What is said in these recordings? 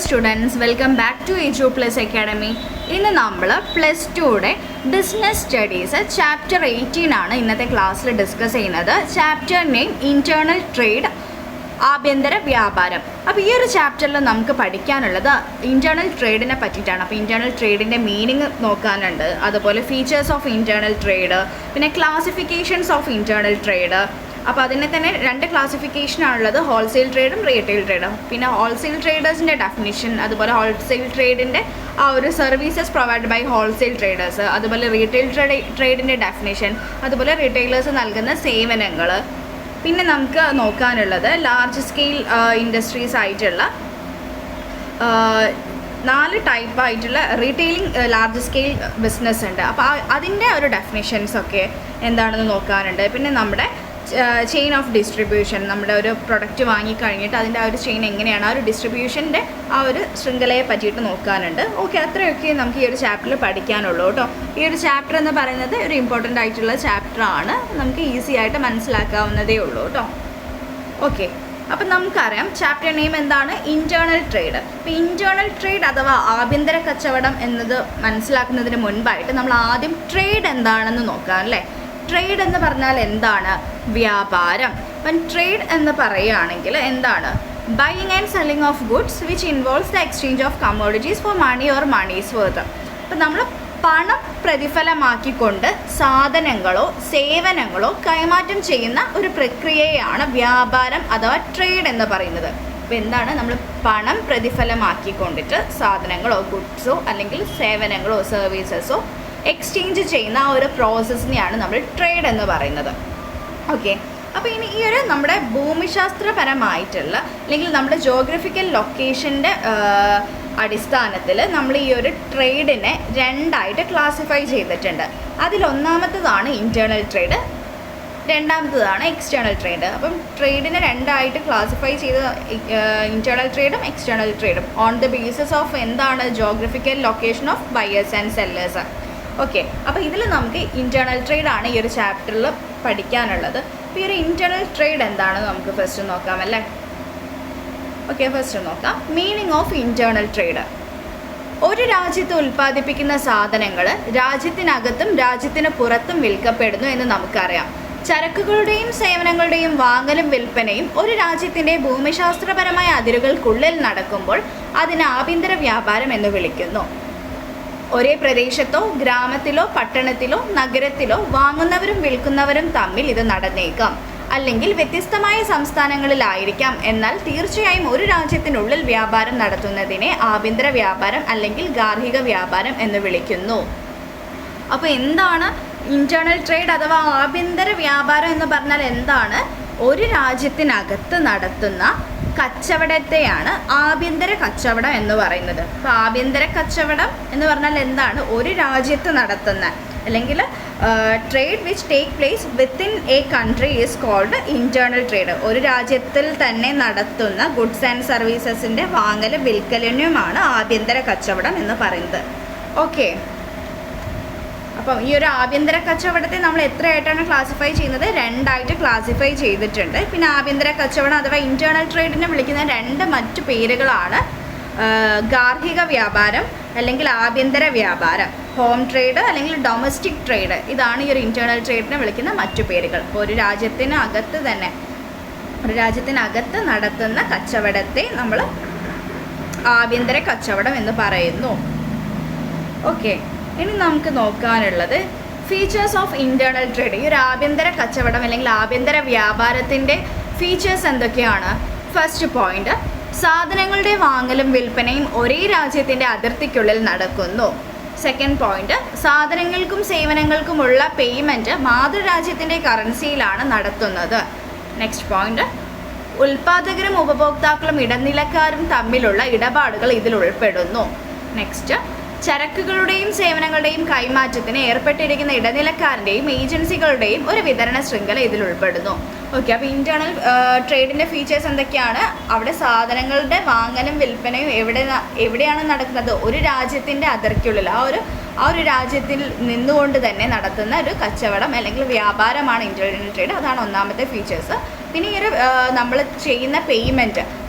Students, welcome back to Edu Plus Academy. ഇന്ന് നമ്മൾ plus ടുയുടെ ബിസിനസ് സ്റ്റഡീസ് ചാപ്റ്റർ 18 ആണ് ഇന്നത്തെ ക്ലാസ്സിൽ ഡിസ്കസ് ചെയ്യുന്നത്. ചാപ്റ്റർ നെയിം ഇൻറ്റേർണൽ ട്രേഡ്, ആഭ്യന്തര വ്യാപാരം. അപ്പോൾ ഈ ഒരു ചാപ്റ്ററിൽ നമുക്ക് പഠിക്കാനുള്ളത് ഇൻറ്റേർണൽ ട്രേഡിനെ പറ്റിയിട്ടാണ്. അപ്പോൾ ഇൻറ്റേർണൽ ട്രേഡിൻ്റെ മീനിങ് നോക്കാനുണ്ട്, അതുപോലെ ഫീച്ചേഴ്സ് ഓഫ് ഇൻറ്റേർണൽ ട്രേഡ്, പിന്നെ ക്ലാസിഫിക്കേഷൻസ് ഓഫ് ഇൻറ്റേർണൽ ട്രേഡ്. അപ്പോൾ അതിനെ തന്നെ രണ്ട് ക്ലാസിഫിക്കേഷനാണുള്ളത്, ഹോൾസെയിൽ ട്രേഡും റീറ്റെയിൽ ട്രേഡും. പിന്നെ ഹോൾസെയിൽ ട്രേഡേഴ്സിൻ്റെ ഡെഫിനിഷൻ, അതുപോലെ ഹോൾസെയിൽ ട്രേഡിൻ്റെ ആ ഒരു services provide by wholesale traders, അതുപോലെ റീറ്റെയിൽ ട്രേഡിൻ്റെ ഡെഫിനിഷൻ, അതുപോലെ റീറ്റെയിലേഴ്സ് നൽകുന്ന സേവനങ്ങൾ. പിന്നെ നമുക്ക് നോക്കാനുള്ളത് ലാർജ് സ്കെയിൽ ഇൻഡസ്ട്രീസ് ആയിട്ടുള്ള 4 ടൈപ്പായിട്ടുള്ള റീറ്റെയിലിംഗ് ലാർജ് സ്കെയിൽ ബിസിനസ് ഉണ്ട്. അപ്പോൾ അതിൻ്റെ ഒരു ഡെഫിനിഷൻസൊക്കെ എന്താണെന്ന് നോക്കാനുണ്ട്. പിന്നെ നമ്മുടെ ചെയിൻ ഓഫ് ഡിസ്ട്രിബ്യൂഷൻ, നമ്മുടെ ഒരു പ്രൊഡക്റ്റ് വാങ്ങിക്കഴിഞ്ഞിട്ട് അതിൻ്റെ ആ ഒരു ചെയിൻ എങ്ങനെയാണ്, ആ ഒരു ഡിസ്ട്രിബ്യൂഷൻ്റെ ആ ഒരു ശൃംഖലയെ പറ്റിയിട്ട് നോക്കാനുണ്ട്. ഓക്കെ, അത്രയൊക്കെ നമുക്ക് ഈ ഒരു ചാപ്റ്ററിൽ പഠിക്കാനുള്ളൂ കേട്ടോ. ഈ ഒരു ചാപ്റ്റർ എന്ന് പറയുന്നത് ഒരു ഇമ്പോർട്ടൻ്റ് ആയിട്ടുള്ള ചാപ്റ്ററാണ്, നമുക്ക് ഈസി ആയിട്ട് മനസ്സിലാക്കാവുന്നതേ ഉള്ളൂ കേട്ടോ. ഓക്കെ, അപ്പം നമുക്കറിയാം ചാപ്റ്റർ നെയിം എന്താണ്, ഇൻറ്റേർണൽ ട്രേഡ്. അപ്പോൾ ഇൻറ്റേർണൽ ട്രേഡ് അഥവാ ആഭ്യന്തര കച്ചവടം എന്നത് മനസ്സിലാക്കുന്നതിന് മുൻപായിട്ട് നമ്മൾ ആദ്യം ട്രേഡ് എന്താണെന്ന് നോക്കാം അല്ലേ. ട്രേഡ് എന്ന് പറഞ്ഞാൽ എന്താണ്? വ്യാപാരം. അപ്പം ട്രേഡ് എന്ന് പറയുകയാണെങ്കിൽ എന്താണ്? Buying and selling of goods which involves the exchange of commodities for money or money's worth. അപ്പം നമ്മൾ പണം പ്രതിഫലമാക്കിക്കൊണ്ട് സാധനങ്ങളോ സേവനങ്ങളോ കൈമാറ്റം ചെയ്യുന്ന ഒരു പ്രക്രിയയാണ് വ്യാപാരം അഥവാ ട്രേഡ് എന്ന് പറയുന്നത്. അപ്പോൾ എന്താണ്? നമ്മൾ പണം പ്രതിഫലമാക്കിക്കൊണ്ടിട്ട് സാധനങ്ങളോ ഗുഡ്സോ അല്ലെങ്കിൽ സേവനങ്ങളോ സർവീസസോ എക്സ്ചേഞ്ച് ചെയ്യുന്ന ആ ഒരു പ്രോസസ്സിനെയാണ് നമ്മൾ ട്രേഡ് എന്ന് പറയുന്നത്. ഓക്കെ, അപ്പോൾ ഇനി ഈ ഒരു നമ്മുടെ ഭൂമിശാസ്ത്രപരമായിട്ടുള്ള അല്ലെങ്കിൽ നമ്മുടെ ജോഗ്രഫിക്കൽ ലൊക്കേഷൻ്റെ അടിസ്ഥാനത്തിൽ നമ്മൾ ഈ ഒരു ട്രേഡിനെ രണ്ടായിട്ട് ക്ലാസിഫൈ ചെയ്തിട്ടുണ്ട്. അതിലൊന്നാമത്തതാണ് ഇൻറ്റേർണൽ ട്രേഡ്, രണ്ടാമത്തതാണ് എക്സ്റ്റേണൽ ട്രേഡ്. അപ്പം ട്രേഡിനെ രണ്ടായിട്ട് ക്ലാസിഫൈ ചെയ്ത ഇൻറ്റേർണൽ ട്രേഡും എക്സ്റ്റേണൽ ട്രേഡും ഓൺ ദ ബേസിസ് ഓഫ് എന്താണ്? Geographical location of buyers and sellers. Okay, അപ്പോൾ ഇതിൽ നമുക്ക് ഇൻറ്റേർണൽ ട്രേഡാണ് ഈ ഒരു ചാപ്റ്ററിൽ പഠിക്കാനുള്ളത്. അപ്പോൾ ഈ ഒരു ഇൻറ്റേർണൽ ട്രേഡ് എന്താണെന്ന് നമുക്ക് ഫസ്റ്റ് നോക്കാം അല്ലേ. ഓക്കെ, ഫസ്റ്റ് നോക്കാം മീനിങ് ഓഫ് ഇൻറ്റേർണൽ ട്രേഡ്. ഒരു രാജ്യത്ത് ഉൽപ്പാദിപ്പിക്കുന്ന സാധനങ്ങൾ രാജ്യത്തിനകത്തും രാജ്യത്തിന് പുറത്തും വിൽക്കപ്പെടുന്നു എന്ന് നമുക്കറിയാം. ചരക്കുകളുടെയും സേവനങ്ങളുടെയും വാങ്ങലും വിൽപ്പനയും ഒരു രാജ്യത്തിൻ്റെ ഭൂമിശാസ്ത്രപരമായ അതിരുകൾക്കുള്ളിൽ നടക്കുമ്പോൾ അതിന് ആഭ്യന്തര വ്യാപാരം എന്ന് വിളിക്കുന്നു. ഒരേ പ്രദേശത്തോ ഗ്രാമത്തിലോ പട്ടണത്തിലോ നഗരത്തിലോ വാങ്ങുന്നവരും വിൽക്കുന്നവരും തമ്മിൽ ഇത് നടന്നേക്കാം, അല്ലെങ്കിൽ വ്യത്യസ്തമായ സംസ്ഥാനങ്ങളിലായിരിക്കാം. എന്നാൽ തീർച്ചയായും ഒരു രാജ്യത്തിനുള്ളിൽ വ്യാപാരം നടത്തുന്നതിനെ ആഭ്യന്തര വ്യാപാരം അല്ലെങ്കിൽ ഗാർഹിക വ്യാപാരം എന്ന് വിളിക്കുന്നു. അപ്പോൾ എന്താണ് ഇൻറ്റേർണൽ ട്രേഡ് അഥവാ ആഭ്യന്തര വ്യാപാരം എന്ന് പറഞ്ഞാൽ എന്താണ്? ഒരു രാജ്യത്തിനകത്ത് നടത്തുന്ന കച്ചവടത്തെയാണ് ആഭ്യന്തര കച്ചവടം എന്ന് പറയുന്നത്. അപ്പോൾ ആഭ്യന്തര കച്ചവടം എന്ന് പറഞ്ഞാൽ എന്താണ്? ഒരു രാജ്യത്ത് നടത്തുന്ന അല്ലെങ്കിൽ trade which take place within a country is called internal trade. ഒരു രാജ്യത്തിൽ തന്നെ നടത്തുന്ന ഗുഡ്സ് ആൻഡ് സർവീസസിൻ്റെ വാങ്ങലും വിൽക്കലിനുമാണ് ആഭ്യന്തര കച്ചവടം എന്ന് പറയുന്നത്. ഓക്കെ, അപ്പം ഈ ഒരു ആഭ്യന്തര കച്ചവടത്തെ നമ്മൾ എത്രയായിട്ടാണ് ക്ലാസിഫൈ ചെയ്യുന്നത്? രണ്ടായിട്ട് ക്ലാസിഫൈ ചെയ്തിട്ടുണ്ട്. പിന്നെ ആഭ്യന്തര കച്ചവടം അഥവാ ഇൻറ്റേർണൽ ട്രേഡിനെ വിളിക്കുന്ന രണ്ട് മറ്റു പേരുകളാണ് ഗാർഹിക വ്യാപാരം അല്ലെങ്കിൽ ആഭ്യന്തര വ്യാപാരം, ഹോം ട്രേഡ് അല്ലെങ്കിൽ ഡൊമസ്റ്റിക് ട്രേഡ്. ഇതാണ് ഈ ഒരു ഇൻറ്റേർണൽ ട്രേഡിനെ വിളിക്കുന്ന മറ്റു പേരുകൾ. അപ്പോൾ ഒരു രാജ്യത്തിനകത്ത് നടത്തുന്ന കച്ചവടത്തെ നമ്മൾ ആഭ്യന്തര കച്ചവടം എന്ന് പറയുന്നു. ഓക്കെ, ഇനി നമുക്ക് നോക്കാനുള്ളത് ഫീച്ചേഴ്സ് ഓഫ് ഇൻറ്റേർണൽ ട്രേഡ്. ഈ ഒരു ആഭ്യന്തര കച്ചവടം അല്ലെങ്കിൽ ആഭ്യന്തര വ്യാപാരത്തിൻ്റെ ഫീച്ചേഴ്സ് എന്തൊക്കെയാണ്? ഫസ്റ്റ് പോയിന്റ്, സാധനങ്ങളുടെ വാങ്ങലും വിൽപ്പനയും ഒരേ രാജ്യത്തിൻ്റെ അതിർത്തിക്കുള്ളിൽ നടക്കുന്നു. സെക്കൻഡ് പോയിന്റ്, സാധനങ്ങൾക്കും സേവനങ്ങൾക്കുമുള്ള പേയ്മെൻറ്റ് മാതൃരാജ്യത്തിൻ്റെ കറൻസിയിലാണ് നടത്തുന്നത്. നെക്സ്റ്റ് പോയിന്റ്, ഉൽപ്പാദകരും ഉപഭോക്താക്കളും ഇടനിലക്കാരും തമ്മിലുള്ള ഇടപാടുകൾ ഇതിൽ ഉൾപ്പെടുന്നു. നെക്സ്റ്റ്, ചരക്കുകളുടെയും സേവനങ്ങളുടെയും കൈമാറ്റത്തിന് ഏർപ്പെട്ടിരിക്കുന്ന ഇടനിലക്കാരൻ്റെയും ഏജൻസികളുടെയും ഒരു വിതരണ ശൃംഖല ഇതിൽ ഉൾപ്പെടുന്നു. ഓക്കെ, അപ്പോൾ ഇൻറ്റേർണൽ ട്രേഡിൻ്റെ ഫീച്ചേഴ്സ് എന്തൊക്കെയാണ്? അവിടെ സാധനങ്ങളുടെ വാങ്ങലും വിൽപ്പനയും എവിടെയാണ് നടക്കുന്നത്? ഒരു രാജ്യത്തിൻ്റെ അതിർക്കുള്ളിൽ ആ ഒരു രാജ്യത്തിൽ നിന്നുകൊണ്ട് തന്നെ നടത്തുന്ന ഒരു കച്ചവടം അല്ലെങ്കിൽ വ്യാപാരമാണ് ഇൻറ്റേർണൽ ട്രേഡ്. അതാണ് ഒന്നാമത്തെ ഫീച്ചേഴ്സ്. പിന്നെ ഈ ഒരു നമ്മൾ ചെയ്യുന്ന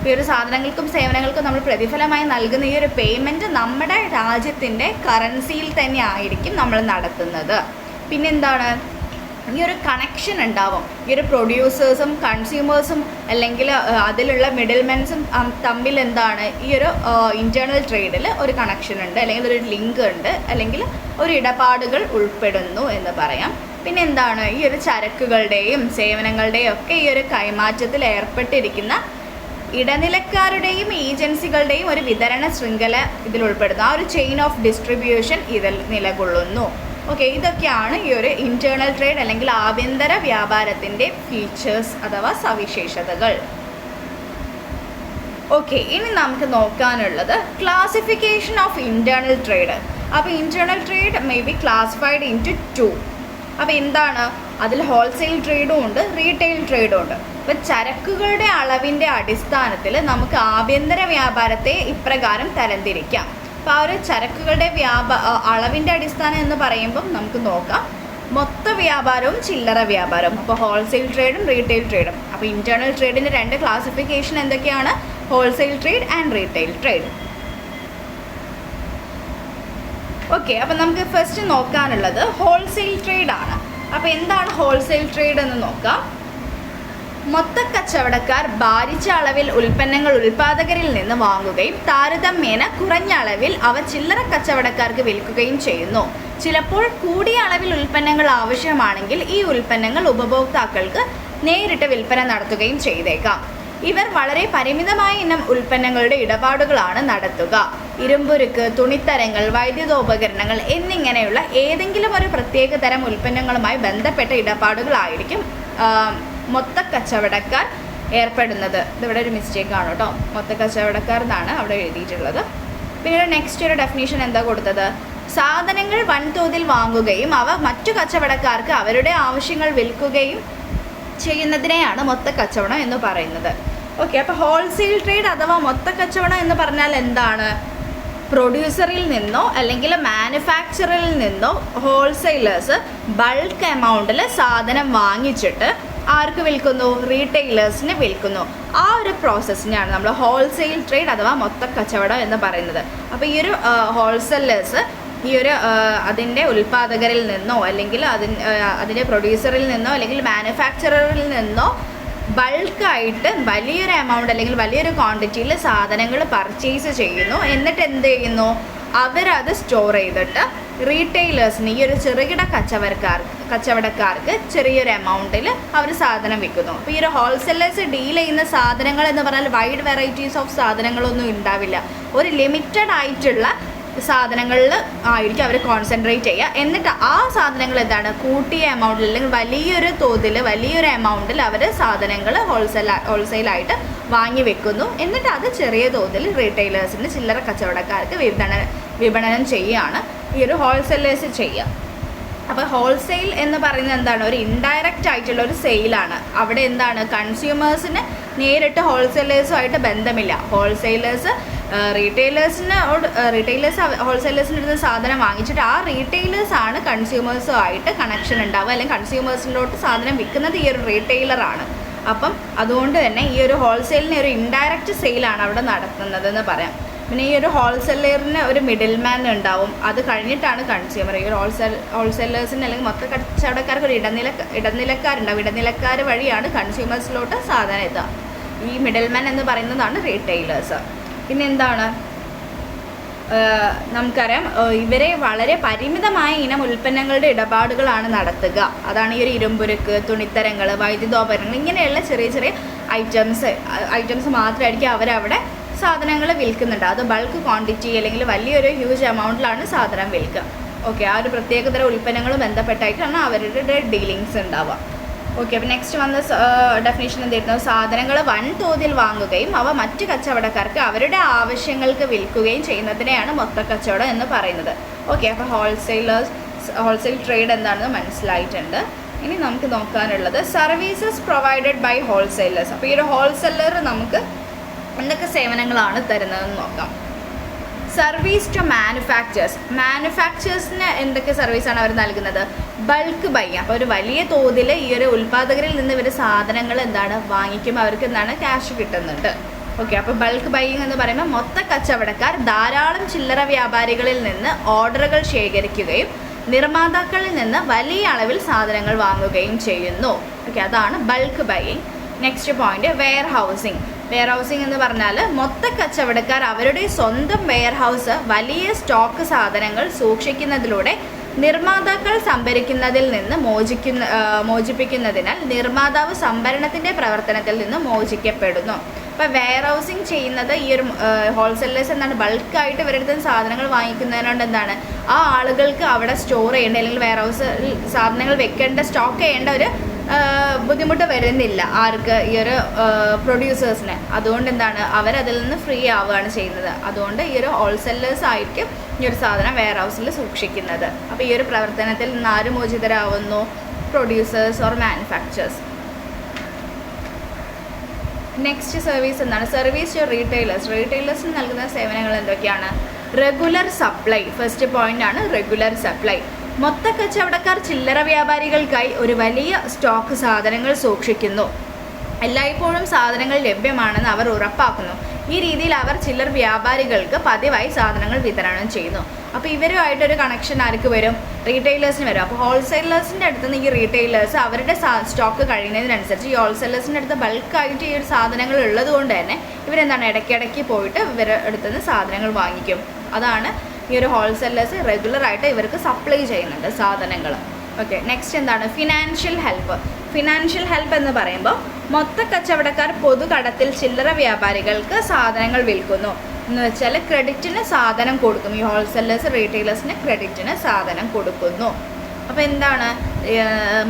ഈ ഒരു സാധനങ്ങൾക്കും സേവനങ്ങൾക്കും നമ്മൾ പ്രതിഫലമായി നൽകുന്ന ഈ ഒരു പേയ്മെൻറ്റ് നമ്മുടെ രാജ്യത്തിൻ്റെ കറൻസിയിൽ തന്നെ ആയിരിക്കും നമ്മൾ നടത്തുന്നത്. പിന്നെന്താണ്, ഈ ഒരു കണക്ഷൻ ഉണ്ടാവും. ഈ ഒരു പ്രൊഡ്യൂസേഴ്സും കൺസ്യൂമേഴ്സും അല്ലെങ്കിൽ അതിലുള്ള മിഡിൽമെൻസും തമ്മിൽ എന്താണ്, ഈ ഒരു ഇൻറ്റേർണൽ ട്രേഡിൽ ഒരു കണക്ഷൻ ഉണ്ട്, അല്ലെങ്കിൽ ഒരു ലിങ്ക് ഉണ്ട്, അല്ലെങ്കിൽ ഒരു ഇടപാടുകൾ ഉൾപ്പെടുന്നു എന്ന് പറയാം. പിന്നെ എന്താണ്, ഈ ഒരു ചരക്കുകളുടെയും സേവനങ്ങളുടെയും ഒക്കെ ഈ ഒരു കൈമാറ്റത്തിൽ ഏർപ്പെട്ടിരിക്കുന്ന ഇടനിലക്കാരുടെയും ഏജൻസികളുടെയും ഒരു വിതരണ ശൃംഖല ഇതിൽ ഉൾപ്പെടുന്നു. ആ ഒരു ചെയിൻ ഓഫ് ഡിസ്ട്രിബ്യൂഷൻ ഇതിൽ നിലകൊള്ളുന്നു. ഓക്കെ, ഇതൊക്കെയാണ് ഈ ഒരു ഇൻറ്റേർണൽ ട്രേഡ് അല്ലെങ്കിൽ ആഭ്യന്തര വ്യാപാരത്തിൻ്റെ ഫീച്ചേഴ്സ് അഥവാ സവിശേഷതകൾ. ഓക്കെ, ഇനി നമുക്ക് നോക്കാനുള്ളത് ക്ലാസിഫിക്കേഷൻ ഓഫ് ഇൻറ്റേർണൽ ട്രേഡ്. അപ്പോൾ internal trade may be classified into 2. അപ്പോൾ എന്താണ്, അതിൽ ഹോൾസെയിൽ ട്രേഡും ഉണ്ട്, റീറ്റെയിൽ ട്രേഡും ഉണ്ട്. അപ്പോൾ ചരക്കുകളുടെ അളവിൻ്റെ അടിസ്ഥാനത്തിൽ നമുക്ക് ആഭ്യന്തര വ്യാപാരത്തെ ഇപ്രകാരം തരംതിരിക്കാം. അപ്പോൾ ആ ഒരു ചരക്കുകളുടെ അളവിൻ്റെ അടിസ്ഥാനം എന്ന് പറയുമ്പം നമുക്ക് നോക്കാം മൊത്ത വ്യാപാരവും ചില്ലറ വ്യാപാരവും. അപ്പോൾ ഹോൾസെയിൽ ട്രേഡും റീറ്റെയിൽ ട്രേഡും. അപ്പോൾ ഇൻറ്റേർണൽ ട്രേഡിൻ്റെ 2 ക്ലാസിഫിക്കേഷൻ എന്തൊക്കെയാണ്, wholesale trade and retail trade. Okay, അപ്പോൾ നമുക്ക് ഫസ്റ്റ് നോക്കാനുള്ളത് ഹോൾസെയിൽ ട്രേഡാണ്. അപ്പോൾ എന്താണ് ഹോൾസെയിൽ ട്രേഡ് എന്ന് നോക്കാം. മൊത്ത കച്ചവടക്കാർ ഭാരിച്ച അളവിൽ ഉൽപ്പന്നങ്ങൾ ഉൽപ്പാദകരിൽ നിന്ന് വാങ്ങുകയും താരതമ്യേന കുറഞ്ഞ അളവിൽ അവ ചില്ലറ കച്ചവടക്കാർക്ക് വിൽക്കുകയും ചെയ്യുന്നു. ചിലപ്പോൾ കൂടിയ അളവിൽ ഉൽപ്പന്നങ്ങൾ ആവശ്യമാണെങ്കിൽ ഈ ഉൽപ്പന്നങ്ങൾ ഉപഭോക്താക്കൾക്ക് നേരിട്ട് വിൽപ്പന നടത്തുകയും ചെയ്തേക്കാം. ഇവർ വളരെ പരിമിതമായ ഇനം ഉൽപ്പന്നങ്ങളുടെ ഇടപാടുകളാണ് നടത്തുക. ഇരുമ്പുരുക്ക്, തുണിത്തരങ്ങൾ, വൈദ്യുതോപകരണങ്ങൾ എന്നിങ്ങനെയുള്ള ഏതെങ്കിലും ഒരു പ്രത്യേക തരം ഉൽപ്പന്നങ്ങളുമായി ബന്ധപ്പെട്ട ഇടപാടുകളായിരിക്കും മൊത്ത കച്ചവടക്കാർ ഏർപ്പെടുന്നത്. ഇതിവിടെ ഒരു മിസ്റ്റേക്കാണ് കേട്ടോ, മൊത്ത കച്ചവടക്കാർ എന്നാണ് അവിടെ എഴുതിയിട്ടുള്ളത്. പിന്നീട് നെക്സ്റ്റ് ഒരു ഡെഫിനേഷൻ എന്താ കൊടുത്തത്, സാധനങ്ങൾ വൻതോതിൽ വാങ്ങുകയും അവ മറ്റു കച്ചവടക്കാർക്ക് അവരുടെ ആവശ്യങ്ങൾ വിൽക്കുകയും ചെയ്യുന്നതിനെയാണ് മൊത്ത കച്ചവടം എന്ന് പറയുന്നത്. ഓക്കെ, അപ്പോൾ ഹോൾസെയിൽ ട്രേഡ് അഥവാ മൊത്ത കച്ചവടം എന്ന് പറഞ്ഞാൽ എന്താണ്, പ്രൊഡ്യൂസറിൽ നിന്നോ അല്ലെങ്കിൽ മാനുഫാക്ചറിൽ നിന്നോ ഹോൾസെയിലേഴ്സ് ബൾക്ക് എമൗണ്ടിൽ സാധനം വാങ്ങിച്ചിട്ട് ആർക്ക് വിൽക്കുന്നു, റീറ്റെയിലേഴ്സിന് വിൽക്കുന്നു. ആ ഒരു പ്രോസസ്സിനെയാണ് നമ്മൾ ഹോൾസെയിൽ ട്രേഡ് അഥവാ മൊത്ത കച്ചവടം എന്ന് പറയുന്നത്. അപ്പോൾ ഈ ഒരു ഹോൾസെയിലേഴ്സ് ഈ ഒരു അതിൻ്റെ ഉൽപ്പാദകരിൽ നിന്നോ അല്ലെങ്കിൽ അതിൻ്റെ പ്രൊഡ്യൂസറിൽ നിന്നോ അല്ലെങ്കിൽ മാനുഫാക്ചറിൽ നിന്നോ ബൾക്കായിട്ട് വലിയൊരു എമൗണ്ട് അല്ലെങ്കിൽ വലിയൊരു ക്വാണ്ടിറ്റിയിൽ സാധനങ്ങൾ പർച്ചേസ് ചെയ്യുന്നു. എന്നിട്ട് എന്ത് ചെയ്യുന്നു, അവരത് സ്റ്റോർ ചെയ്തിട്ട് റീറ്റെയിലേഴ്സിന് ഈ ഒരു ചെറുകിട കച്ചവടക്കാർക്ക് ചെറിയൊരു എമൗണ്ടിൽ അവർ സാധനം വിൽക്കുന്നു. അപ്പോൾ ഈ ഒരു ഹോൾസെയിലേഴ്സ് ഡീൽ ചെയ്യുന്ന സാധനങ്ങൾ എന്ന് പറഞ്ഞാൽ വൈഡ് വെറൈറ്റീസ് ഓഫ് സാധനങ്ങളൊന്നും ഉണ്ടാവില്ല. ഒരു ലിമിറ്റഡ് ആയിട്ടുള്ള സാധനങ്ങളിൽ ആയിരിക്കും അവർ കോൺസെൻട്രേറ്റ് ചെയ്യുക. എന്നിട്ട് ആ സാധനങ്ങൾ എന്താണ്, കൂട്ടിയ എമൗണ്ടിൽ അല്ലെങ്കിൽ വലിയൊരു തോതിൽ വലിയൊരു എമൗണ്ടിൽ അവർ സാധനങ്ങൾ ഹോൾസെയിലായിട്ട് വാങ്ങി വെക്കുന്നു. എന്നിട്ട് അത് ചെറിയ തോതിൽ റീറ്റെയിലേഴ്സിന് ചില്ലറ കച്ചവടക്കാർക്ക് വിപണനം ചെയ്യുകയാണ് ഈ ഒരു ഹോൾസെയിലേഴ്സ് ചെയ്യുക. അപ്പോൾ ഹോൾസെയിൽ എന്ന് പറയുന്നത് എന്താണ്, ഒരു ഇൻഡയറക്റ്റ് ആയിട്ടുള്ള ഒരു സെയിലാണ്. അവിടെ എന്താണ്, കൺസ്യൂമേഴ്സിന് നേരിട്ട് ഹോൾസെയിലേഴ്സുമായിട്ട് ബന്ധമില്ല. ഹോൾസെയിലേഴ്സ് ഹോൾസെയിലേഴ്സിൻ്റെ അടുത്ത് സാധനം വാങ്ങിച്ചിട്ട് ആ റീറ്റെയിലേഴ്സാണ് കൺസ്യൂമേഴ്സുമായിട്ട് കണക്ഷൻ ഉണ്ടാവുക, അല്ലെങ്കിൽ കൺസ്യൂമേഴ്സിലോട്ട് സാധനം വിൽക്കുന്നത് ഈ ഒരു റീറ്റെയിലറാണ്. അപ്പം അതുകൊണ്ട് തന്നെ ഈ ഒരു ഹോൾസെയിലിന് ഒരു ഇൻഡയറക്റ്റ് സെയിലാണ് അവിടെ നടത്തുന്നതെന്ന് പറയാം. പിന്നെ ഈ ഒരു ഹോൾസെയിലറിന് ഒരു മിഡിൽ മാൻ ഉണ്ടാവും, അത് കഴിഞ്ഞിട്ടാണ് കൺസ്യൂമർ. ഈ ഒരു ഹോൾസെയിലേഴ്സിന് അല്ലെങ്കിൽ മൊത്ത കച്ചവടക്കാർക്ക് ഒരു ഇടനിലക്കാരുണ്ടാവും. ഇടനിലക്കാർ വഴിയാണ് കൺസ്യൂമേഴ്സിലോട്ട് സാധനം എത്തുക. ഈ മിഡിൽ മാൻ എന്ന് പറയുന്നതാണ് റീറ്റെയിലേഴ്സ്. പിന്നെ എന്താണ്, നമുക്കറിയാം ഇവരെ വളരെ പരിമിതമായ ഇനം ഉൽപ്പന്നങ്ങളുടെ ഇടപാടുകളാണ് നടത്തുക. അതാണ് ഈ ഒരു ഇരുമ്പുരുക്ക്, തുണിത്തരങ്ങൾ, വൈദ്യുതോപകരണങ്ങൾ ഇങ്ങനെയുള്ള ചെറിയ ചെറിയ ഐറ്റംസ് മാത്രമായിരിക്കും അവരവിടെ സാധനങ്ങൾ വിൽക്കുന്നുണ്ട്. അത് ബൾക്ക് ക്വാണ്ടിറ്റി അല്ലെങ്കിൽ വലിയൊരു ഹ്യൂജ് എമൗണ്ടിലാണ് സാധനം വിൽക്കുക. ഓക്കെ, ആ ഒരു പ്രത്യേകതരം ഉൽപ്പന്നങ്ങളും ബന്ധപ്പെട്ടായിട്ടാണ് അവരുടെ ഡീലിങ്സ് ഉണ്ടാവുക. ഓക്കെ, അപ്പോൾ നെക്സ്റ്റ് വന്ന ഡെഫിനേഷൻ എന്തായിരുന്നു, സാധനങ്ങൾ വൻതോതിൽ വാങ്ങുകയും അവ മറ്റ് കച്ചവടക്കാർക്ക് അവരുടെ ആവശ്യങ്ങൾക്ക് വിൽക്കുകയും ചെയ്യുന്നതിനെയാണ് മൊത്ത കച്ചവടം എന്ന് പറയുന്നത്. ഓക്കെ, അപ്പോൾ ഹോൾസെയിൽ ട്രേഡ് എന്താണെന്ന് മനസ്സിലായിട്ടുണ്ട്. ഇനി നമുക്ക് നോക്കാനുള്ളത് സർവീസസ് പ്രൊവൈഡഡ് ബൈ ഹോൾസെയിലേഴ്സ്. അപ്പോൾ ഈ ഒരു ഹോൾസെയിലർ നമുക്ക് എന്തൊക്കെ സേവനങ്ങളാണ് തരുന്നതെന്ന് നോക്കാം. സർവീസ് ടു മാനുഫാക്ചേഴ്സിന് എന്തൊക്കെ സർവീസാണ് അവർ നൽകുന്നത്, ബൾക്ക് ബൈ. അപ്പോൾ ഒരു വലിയ തോതിൽ ഈ ഒരു ഉൽപ്പാദകരിൽ നിന്ന് ഇവർ സാധനങ്ങൾ എന്താണ് വാങ്ങിക്കുമ്പോൾ അവർക്ക് എന്താണ് ക്യാഷ് കിട്ടുന്നുണ്ട്. ഓക്കെ, അപ്പോൾ ബൾക്ക് ബൈയിങ് എന്ന് പറയുമ്പോൾ മൊത്ത കച്ചവടക്കാർ ധാരാളം ചില്ലറ വ്യാപാരികളിൽ നിന്ന് ഓർഡറുകൾ ശേഖരിക്കുകയും നിർമ്മാതാക്കളിൽ നിന്ന് വലിയ അളവിൽ സാധനങ്ങൾ വാങ്ങുകയും ചെയ്യുന്നു. ഓക്കെ, അതാണ് bulk buying. Next point, warehousing. Warehousing എന്ന് പറഞ്ഞാൽ മൊത്ത കച്ചവടക്കാർ അവരുടെ സ്വന്തം വെയർ ഹൗസ് വലിയ സ്റ്റോക്ക് സാധനങ്ങൾ സൂക്ഷിക്കുന്നതിലൂടെ നിർമ്മാതാക്കൾ സംഭരിക്കുന്നതിൽ നിന്ന് മോചിപ്പിക്കുന്നതിനാൽ നിർമ്മാതാവ് സംഭരണത്തിൻ്റെ പ്രവർത്തനത്തിൽ നിന്ന് മോചിക്കപ്പെടുന്നു. അപ്പോൾ വെയർ ഹൗസിങ് ചെയ്യുന്നത് ഈ ഒരു ഹോൾസെയിലേഴ്സ് എന്താണ്, ബൾക്കായിട്ട് ഇവരുടെ അടുത്ത് സാധനങ്ങൾ വാങ്ങിക്കുന്നതിനോട് എന്താണ് ആ ആളുകൾക്ക് അവിടെ സ്റ്റോർ ചെയ്യേണ്ട അല്ലെങ്കിൽ വെയർ ഹൗസിൽ സാധനങ്ങൾ വെക്കേണ്ട സ്റ്റോക്ക് ചെയ്യേണ്ട ഒരു ബുദ്ധിമുട്ട് വരുന്നില്ല ആർക്ക്, ഈ ഒരു പ്രൊഡ്യൂസേഴ്സിന്. അതുകൊണ്ട് എന്താണ് അവരതിൽ നിന്ന് ഫ്രീ ആവുകയാണ് ചെയ്യുന്നത്. അതുകൊണ്ട് ഈ ഒരു ഹോൾസെയിലേഴ്സ് ആയിരിക്കും ഈ ഒരു സാധനം വെയർ ഹൗസിൽ സൂക്ഷിക്കുന്നത്. അപ്പോൾ ഈ ഒരു പ്രവർത്തനത്തിൽ നിന്ന് ആര് മോചിതരാകുന്നു? Producers or manufacturers. Next service എന്താണ്? Service to retailers. റീറ്റെയിലേഴ്സിന് നൽകുന്ന സേവനങ്ങൾ എന്തൊക്കെയാണ്? Regular supply. ഫസ്റ്റ് പോയിന്റ് ആണ് റെഗുലർ സപ്ലൈ. മൊത്ത കച്ചവടക്കാർ ചില്ലറ വ്യാപാരികൾക്കായി ഒരു വലിയ സ്റ്റോക്ക് സാധനങ്ങൾ സൂക്ഷിക്കുന്നു. എല്ലായ്പ്പോഴും സാധനങ്ങൾ ലഭ്യമാണെന്ന് അവർ ഉറപ്പാക്കുന്നു. ഈ രീതിയിൽ അവർ ചില്ലറ വ്യാപാരികൾക്ക് പതിവായി സാധനങ്ങൾ വിതരണം ചെയ്യുന്നു. അപ്പോൾ ഇവരുമായിട്ടൊരു കണക്ഷൻ ആർക്ക് വരും? റീറ്റെയിലേഴ്സിന് വരും. അപ്പോൾ ഹോൾസെയിലേഴ്സിൻ്റെ അടുത്ത് നിന്ന് ഈ റീറ്റെയിലേഴ്സ് അവരുടെ സ്റ്റോക്ക് കഴിയുന്നതിനനുസരിച്ച് ഈ ഹോൾസെയിലേഴ്സിൻ്റെ അടുത്ത് ബൾക്കായിട്ട് ഈ ഒരു സാധനങ്ങൾ ഉള്ളത് കൊണ്ട് തന്നെ ഇവരെന്താണ് ഇടയ്ക്കിടയ്ക്ക് പോയിട്ട് ഇവരുടെ അടുത്ത് നിന്ന് സാധനങ്ങൾ വാങ്ങിക്കും. അതാണ് ഈ ഒരു ഹോൾസെയിലേഴ്സ് റെഗുലറായിട്ട് ഇവർക്ക് സപ്ലൈ ചെയ്യുന്നുണ്ട് സാധനങ്ങൾ. ഓക്കെ, നെക്സ്റ്റ് എന്താണ്? Financial help. ഫിനാൻഷ്യൽ ഹെൽപ്പ് എന്ന് പറയുമ്പോൾ മൊത്ത കച്ചവടക്കാർ പൊതുകടത്തിൽ ചില്ലറ വ്യാപാരികൾക്ക് സാധനങ്ങൾ വിൽക്കുന്നു എന്ന് വെച്ചാൽ ക്രെഡിറ്റിന് സാധനം കൊടുക്കും. ഈ ഹോൾസെയിലേഴ്സ് റീറ്റെയിലേഴ്സിന് ക്രെഡിറ്റിന് സാധനം കൊടുക്കുന്നു. അപ്പോൾ എന്താണ്?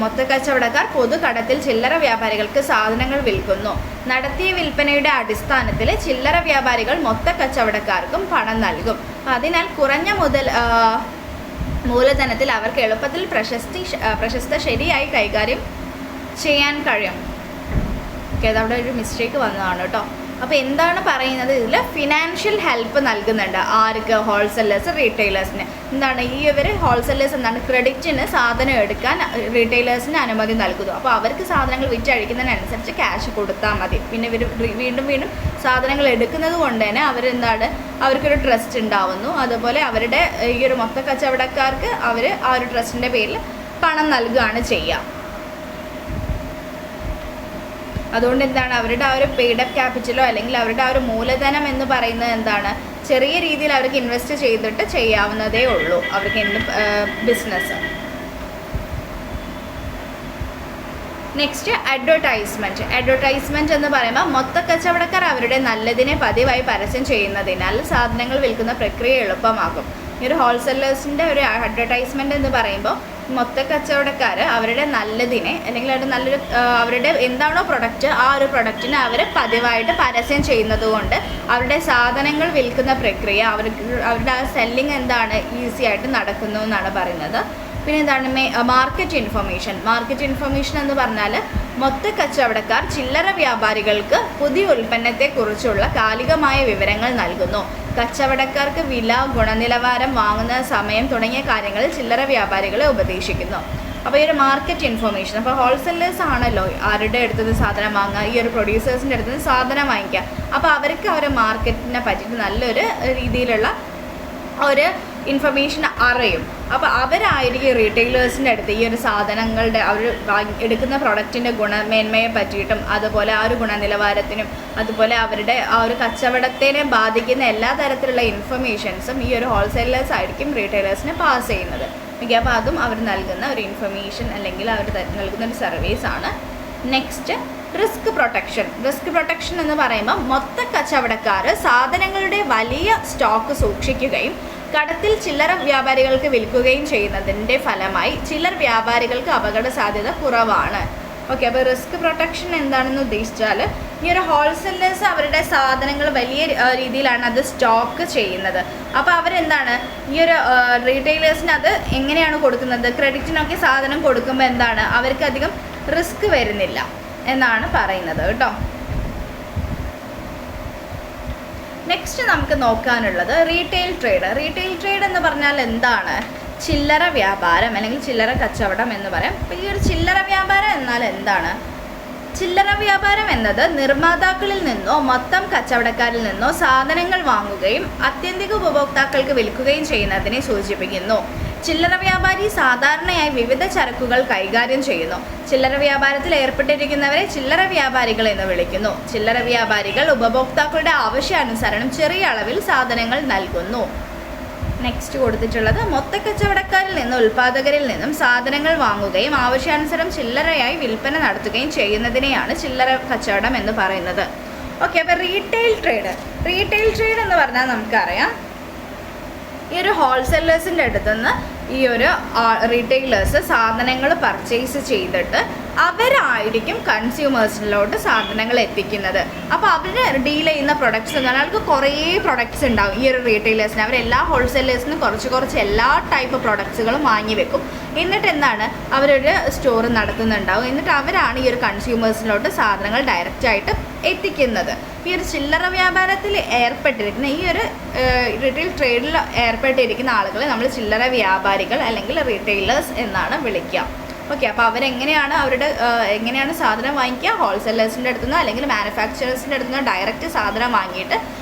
മൊത്ത കച്ചവടക്കാർ പൊതുകടത്തിൽ ചില്ലറ വ്യാപാരികൾക്ക് സാധനങ്ങൾ വിൽക്കുന്നു. നടത്തിയ വിൽപ്പനയുടെ അടിസ്ഥാനത്തിൽ ചില്ലറ വ്യാപാരികൾ മൊത്ത കച്ചവടക്കാർക്കും പണം നൽകും. അതിനാൽ കുറഞ്ഞ മൂലധനത്തിൽ അവർക്ക് എളുപ്പത്തിൽ പ്രശസ്ത ശരിയായി കൈകാര്യം ചെയ്യാൻ കഴിയും. ഓക്കെ, അതവിടെ ഒരു മിസ്റ്റേക്ക് വന്നതാണ് കേട്ടോ. അപ്പോൾ എന്താണ് പറയുന്നത്? ഇതിൽ ഫിനാൻഷ്യൽ ഹെൽപ്പ് നൽകുന്നുണ്ട് ആർക്ക്? ഹോൾസെയിലേഴ്സ് റീറ്റെയിലേഴ്സിന്. എന്താണ് ഈ ഇവർ ഹോൾസെയിലേഴ്സ് എന്താണ് ക്രെഡിറ്റിന് സാധനം എടുക്കാൻ റീറ്റെയിലേഴ്സിന് അനുമതി നൽകുന്നു. അപ്പോൾ അവർക്ക് സാധനങ്ങൾ വിറ്റഴിക്കുന്നതിനനുസരിച്ച് ക്യാഷ് കൊടുത്താൽ മതി. പിന്നെ ഇവർ വീണ്ടും സാധനങ്ങൾ എടുക്കുന്നത് കൊണ്ട് തന്നെ അവരെന്താണ് അവർക്കൊരു ട്രസ്റ്റ് ഉണ്ടാവുന്നു. അതുപോലെ അവരുടെ ഈ ഒരു മൊത്ത കച്ചവടക്കാർക്ക് അവർ ആ ഒരു ട്രസ്റ്റിൻ്റെ പേരിൽ പണം നൽകുകയാണ് ചെയ്യുക. അതുകൊണ്ട് എന്താണ് അവരുടെ ആ ഒരു പെയ്ഡപ്പ് ക്യാപിറ്റലോ അല്ലെങ്കിൽ അവരുടെ ആ ഒരു മൂലധനം എന്ന് പറയുന്നത് എന്താണ് ചെറിയ രീതിയിൽ അവർക്ക് ഇൻവെസ്റ്റ് ചെയ്തിട്ട് ചെയ്യാവുന്നതേ ഉള്ളൂ അവർക്ക് എന്ത് ബിസിനസ്. Next advertisement. അഡ്വർടൈസ്മെൻറ്റ് എന്ന് പറയുമ്പോൾ മൊത്ത കച്ചവടക്കാർ അവരുടെ നല്ലതിനെ പതിവായി പരസ്യം ചെയ്യുന്നതിനാൽ സാധനങ്ങൾ വിൽക്കുന്ന പ്രക്രിയ എളുപ്പമാകും. ഈ ഒരു ഹോൾസെയിലേഴ്സിൻ്റെ ഒരു അഡ്വർടൈസ്മെൻറ്റ് എന്ന് പറയുമ്പോൾ മൊത്ത കച്ചവടക്കാർ അവരുടെ നല്ലതിനെ അല്ലെങ്കിൽ അവരുടെ എന്താണോ പ്രൊഡക്റ്റ് ആ ഒരു പ്രൊഡക്റ്റിനെ അവർ പതിവായിട്ട് പരസ്യം ചെയ്യുന്നത് കൊണ്ട് അവരുടെ സാധനങ്ങൾ വിൽക്കുന്ന പ്രക്രിയ അവരുടെ ആ സെല്ലിംഗ് എന്താണ് ഈസി ആയിട്ട് നടക്കുന്നു എന്നാണ് പറയുന്നത്. പിന്നെ എന്താണ് മാർക്കറ്റ് ഇൻഫർമേഷൻ. മാർക്കറ്റ് ഇൻഫർമേഷൻ എന്ന് പറഞ്ഞാൽ മൊത്ത കച്ചവടക്കാർ ചില്ലറ വ്യാപാരികൾക്ക് പുതിയ ഉൽപ്പന്നത്തെക്കുറിച്ചുള്ള കാലികമായ വിവരങ്ങൾ നൽകുന്നു. കച്ചവടക്കാർക്ക് വില, ഗുണനിലവാരം, വാങ്ങുന്ന സമയം തുടങ്ങിയ കാര്യങ്ങളിൽ ചില്ലറ വ്യാപാരികളെ ഉപദേശിക്കുന്നു. അപ്പോൾ ഈ ഒരു മാർക്കറ്റ് ഇൻഫർമേഷൻ, അപ്പോൾ ഹോൾസെയിലേഴ്സ് ആണല്ലോ ആരുടെ അടുത്തുനിന്ന് സാധനം വാങ്ങുക, ഈ ഒരു പ്രൊഡ്യൂസേഴ്സിൻ്റെ അടുത്തുനിന്ന് സാധനം വാങ്ങിക്കുക. അപ്പോൾ അവർക്ക് അവരെ മാർക്കറ്റിനെ പറ്റിയിട്ട് നല്ലൊരു രീതിയിലുള്ള ഒരു ഇൻഫർമേഷൻ അറിയും. അപ്പോൾ അവരായിരിക്കും റീറ്റെയിലേഴ്സിൻ്റെ അടുത്ത് ഈ ഒരു സാധനങ്ങളുടെ അവർ എടുക്കുന്ന പ്രൊഡക്റ്റിൻ്റെ ഗുണമേന്മയെ പറ്റിയിട്ടും അതുപോലെ ആ ഒരു ഗുണനിലവാരത്തിനും അതുപോലെ അവരുടെ ആ ഒരു കച്ചവടത്തിനെ ബാധിക്കുന്ന എല്ലാ തരത്തിലുള്ള ഇൻഫർമേഷൻസും ഈ ഒരു ഹോൾസെയിലേഴ്സ് ആയിരിക്കും റീറ്റെയിലേഴ്സിന് പാസ് ചെയ്യുന്നത്. ഓക്കെ, അപ്പോൾ അതും അവർ നൽകുന്ന ഒരു ഇൻഫർമേഷൻ അല്ലെങ്കിൽ അവർ നൽകുന്ന ഒരു സർവീസാണ്. Next risk protection. Risk protection എന്ന് പറയുമ്പോൾ മൊത്ത കച്ചവടക്കാർ സാധനങ്ങളുടെ വലിയ സ്റ്റോക്ക് സൂക്ഷിക്കുകയും കടത്തിൽ ചില്ലറ വ്യാപാരികൾക്ക് വിൽക്കുകയും ചെയ്യുന്നതിൻ്റെ ഫലമായി ചില്ലറ വ്യാപാരികൾക്ക് അപകട സാധ്യത കുറവാണ്. ഓക്കെ, അപ്പോൾ റിസ്ക് പ്രൊട്ടക്ഷൻ എന്താണെന്ന് ഉദ്ദേശിച്ചാൽ ഈ ഒരു ഹോൾസെയിലേഴ്സ് അവരുടെ സാധനങ്ങൾ വലിയ രീതിയിലാണ് അത് സ്റ്റോക്ക് ചെയ്യുന്നത്. അപ്പോൾ അവരെന്താണ് ഈ ഒരു റീറ്റെയിലേഴ്സിന് അത് എങ്ങനെയാണ് കൊടുക്കുന്നത്? ക്രെഡിറ്റിനൊക്കെ സാധനം കൊടുക്കുമ്പോൾ എന്താണ് അവർക്ക് അധികം റിസ്ക് വരുന്നില്ല എന്നാണ് പറയുന്നത് കേട്ടോ. നെക്സ്റ്റ് നമുക്ക് നോക്കാനുള്ളത് റീറ്റെയിൽ ട്രേഡ്. റീറ്റെയിൽ ട്രേഡ് എന്ന് പറഞ്ഞാൽ എന്താണ്? ചില്ലറ വ്യാപാരം അല്ലെങ്കിൽ ചില്ലറ കച്ചവടം എന്ന് പറയാം. അപ്പോൾ ഈ ഒരു ചില്ലറ വ്യാപാരം എന്നാൽ എന്താണ്? ചില്ലറ വ്യാപാരം എന്നത് നിർമ്മാതാക്കളിൽ നിന്നോ മൊത്തം കച്ചവടക്കാരിൽ നിന്നോ സാധനങ്ങൾ വാങ്ങുകയും ആത്യന്തിക ഉപഭോക്താക്കൾക്ക് വിൽക്കുകയും ചെയ്യുന്നതിനെ സൂചിപ്പിക്കുന്നു. ചില്ലറ വ്യാപാരി സാധാരണയായി വിവിധ ചരക്കുകൾ കൈകാര്യം ചെയ്യുന്നു. ചില്ലറ വ്യാപാരത്തിൽ ഏർപ്പെട്ടിരിക്കുന്നവരെ ചില്ലറ വ്യാപാരികൾ എന്ന് വിളിക്കുന്നു. ചില്ലറ വ്യാപാരികൾ ഉപഭോക്താക്കളുടെ ആവശ്യാനുസരണം ചെറിയ അളവിൽ സാധനങ്ങൾ നൽകുന്നു. നെക്സ്റ്റ് കൊടുത്തിട്ടുള്ളത് മൊത്തക്കച്ചവടക്കാരിൽ നിന്നും ഉൽപ്പാദകരിൽ നിന്നും സാധനങ്ങൾ വാങ്ങുകയും ആവശ്യാനുസരണം ചില്ലറയായി വിൽപ്പന നടത്തുകയും ചെയ്യുന്നതിനെയാണ് ചില്ലറ കച്ചവടം എന്ന് പറയുന്നത്. ഓക്കെ, അപ്പോൾ റീറ്റെയിൽ ട്രേഡ് എന്ന് പറഞ്ഞാൽ നമുക്കറിയാം, ഈ ഒരു ഹോൾസെല്ലേഴ്സിൻ്റെ അടുത്തുനിന്ന് ഈ ഒരു റീറ്റെയിലേഴ്സ് സാധനങ്ങൾ പർച്ചേസ് ചെയ്തിട്ട് അവരായിരിക്കും കൺസ്യൂമേഴ്സിലോട്ട് സാധനങ്ങൾ എത്തിക്കുന്നത്. അപ്പോൾ അവർ ഡീൽ ചെയ്യുന്ന പ്രൊഡക്ട്സ് എന്ന് പറഞ്ഞാൽ അവർക്ക് കുറേ പ്രൊഡക്ട്സ് ഉണ്ടാവും. ഈ ഒരു റീറ്റെയിലേഴ്സിന് അവരെല്ലാ ഹോൾസെയിലേഴ്സിനും കുറച്ച് എല്ലാ ടൈപ്പ് പ്രൊഡക്ട്സുകളും വാങ്ങി വെക്കും. എന്നിട്ട് എന്താണ്, അവരൊരു സ്റ്റോർ നടത്തുന്നുണ്ടാവും. എന്നിട്ട് അവരാണ് ഈ ഒരു കൺസ്യൂമേഴ്സിലോട്ട് സാധനങ്ങൾ ഡയറക്റ്റായിട്ട് എത്തിക്കുന്നത്. ഈ ഒരു ചില്ലറ വ്യാപാരത്തിൽ ഏർപ്പെട്ടിരിക്കുന്ന ഈ ഒരു റീറ്റെയിൽ ട്രേഡിൽ ഏർപ്പെട്ടിരിക്കുന്ന ആളുകളെ നമ്മൾ ചില്ലറ വ്യാപാരികൾ അല്ലെങ്കിൽ റീറ്റെയിലേഴ്സ് എന്നാണ് വിളിക്കുക. ഓക്കെ, അപ്പോൾ എങ്ങനെയാണ് സാധനം വാങ്ങിക്കുക? ഹോൾസെല്ലേഴ്സിൻ്റെ അടുത്തുനിന്ന് അല്ലെങ്കിൽ മാനുഫാക്ചറേഴ്സിൻ്റെ അടുത്തുനിന്ന് ഡയറക്റ്റ് സാധനം വാങ്ങിയിട്ട്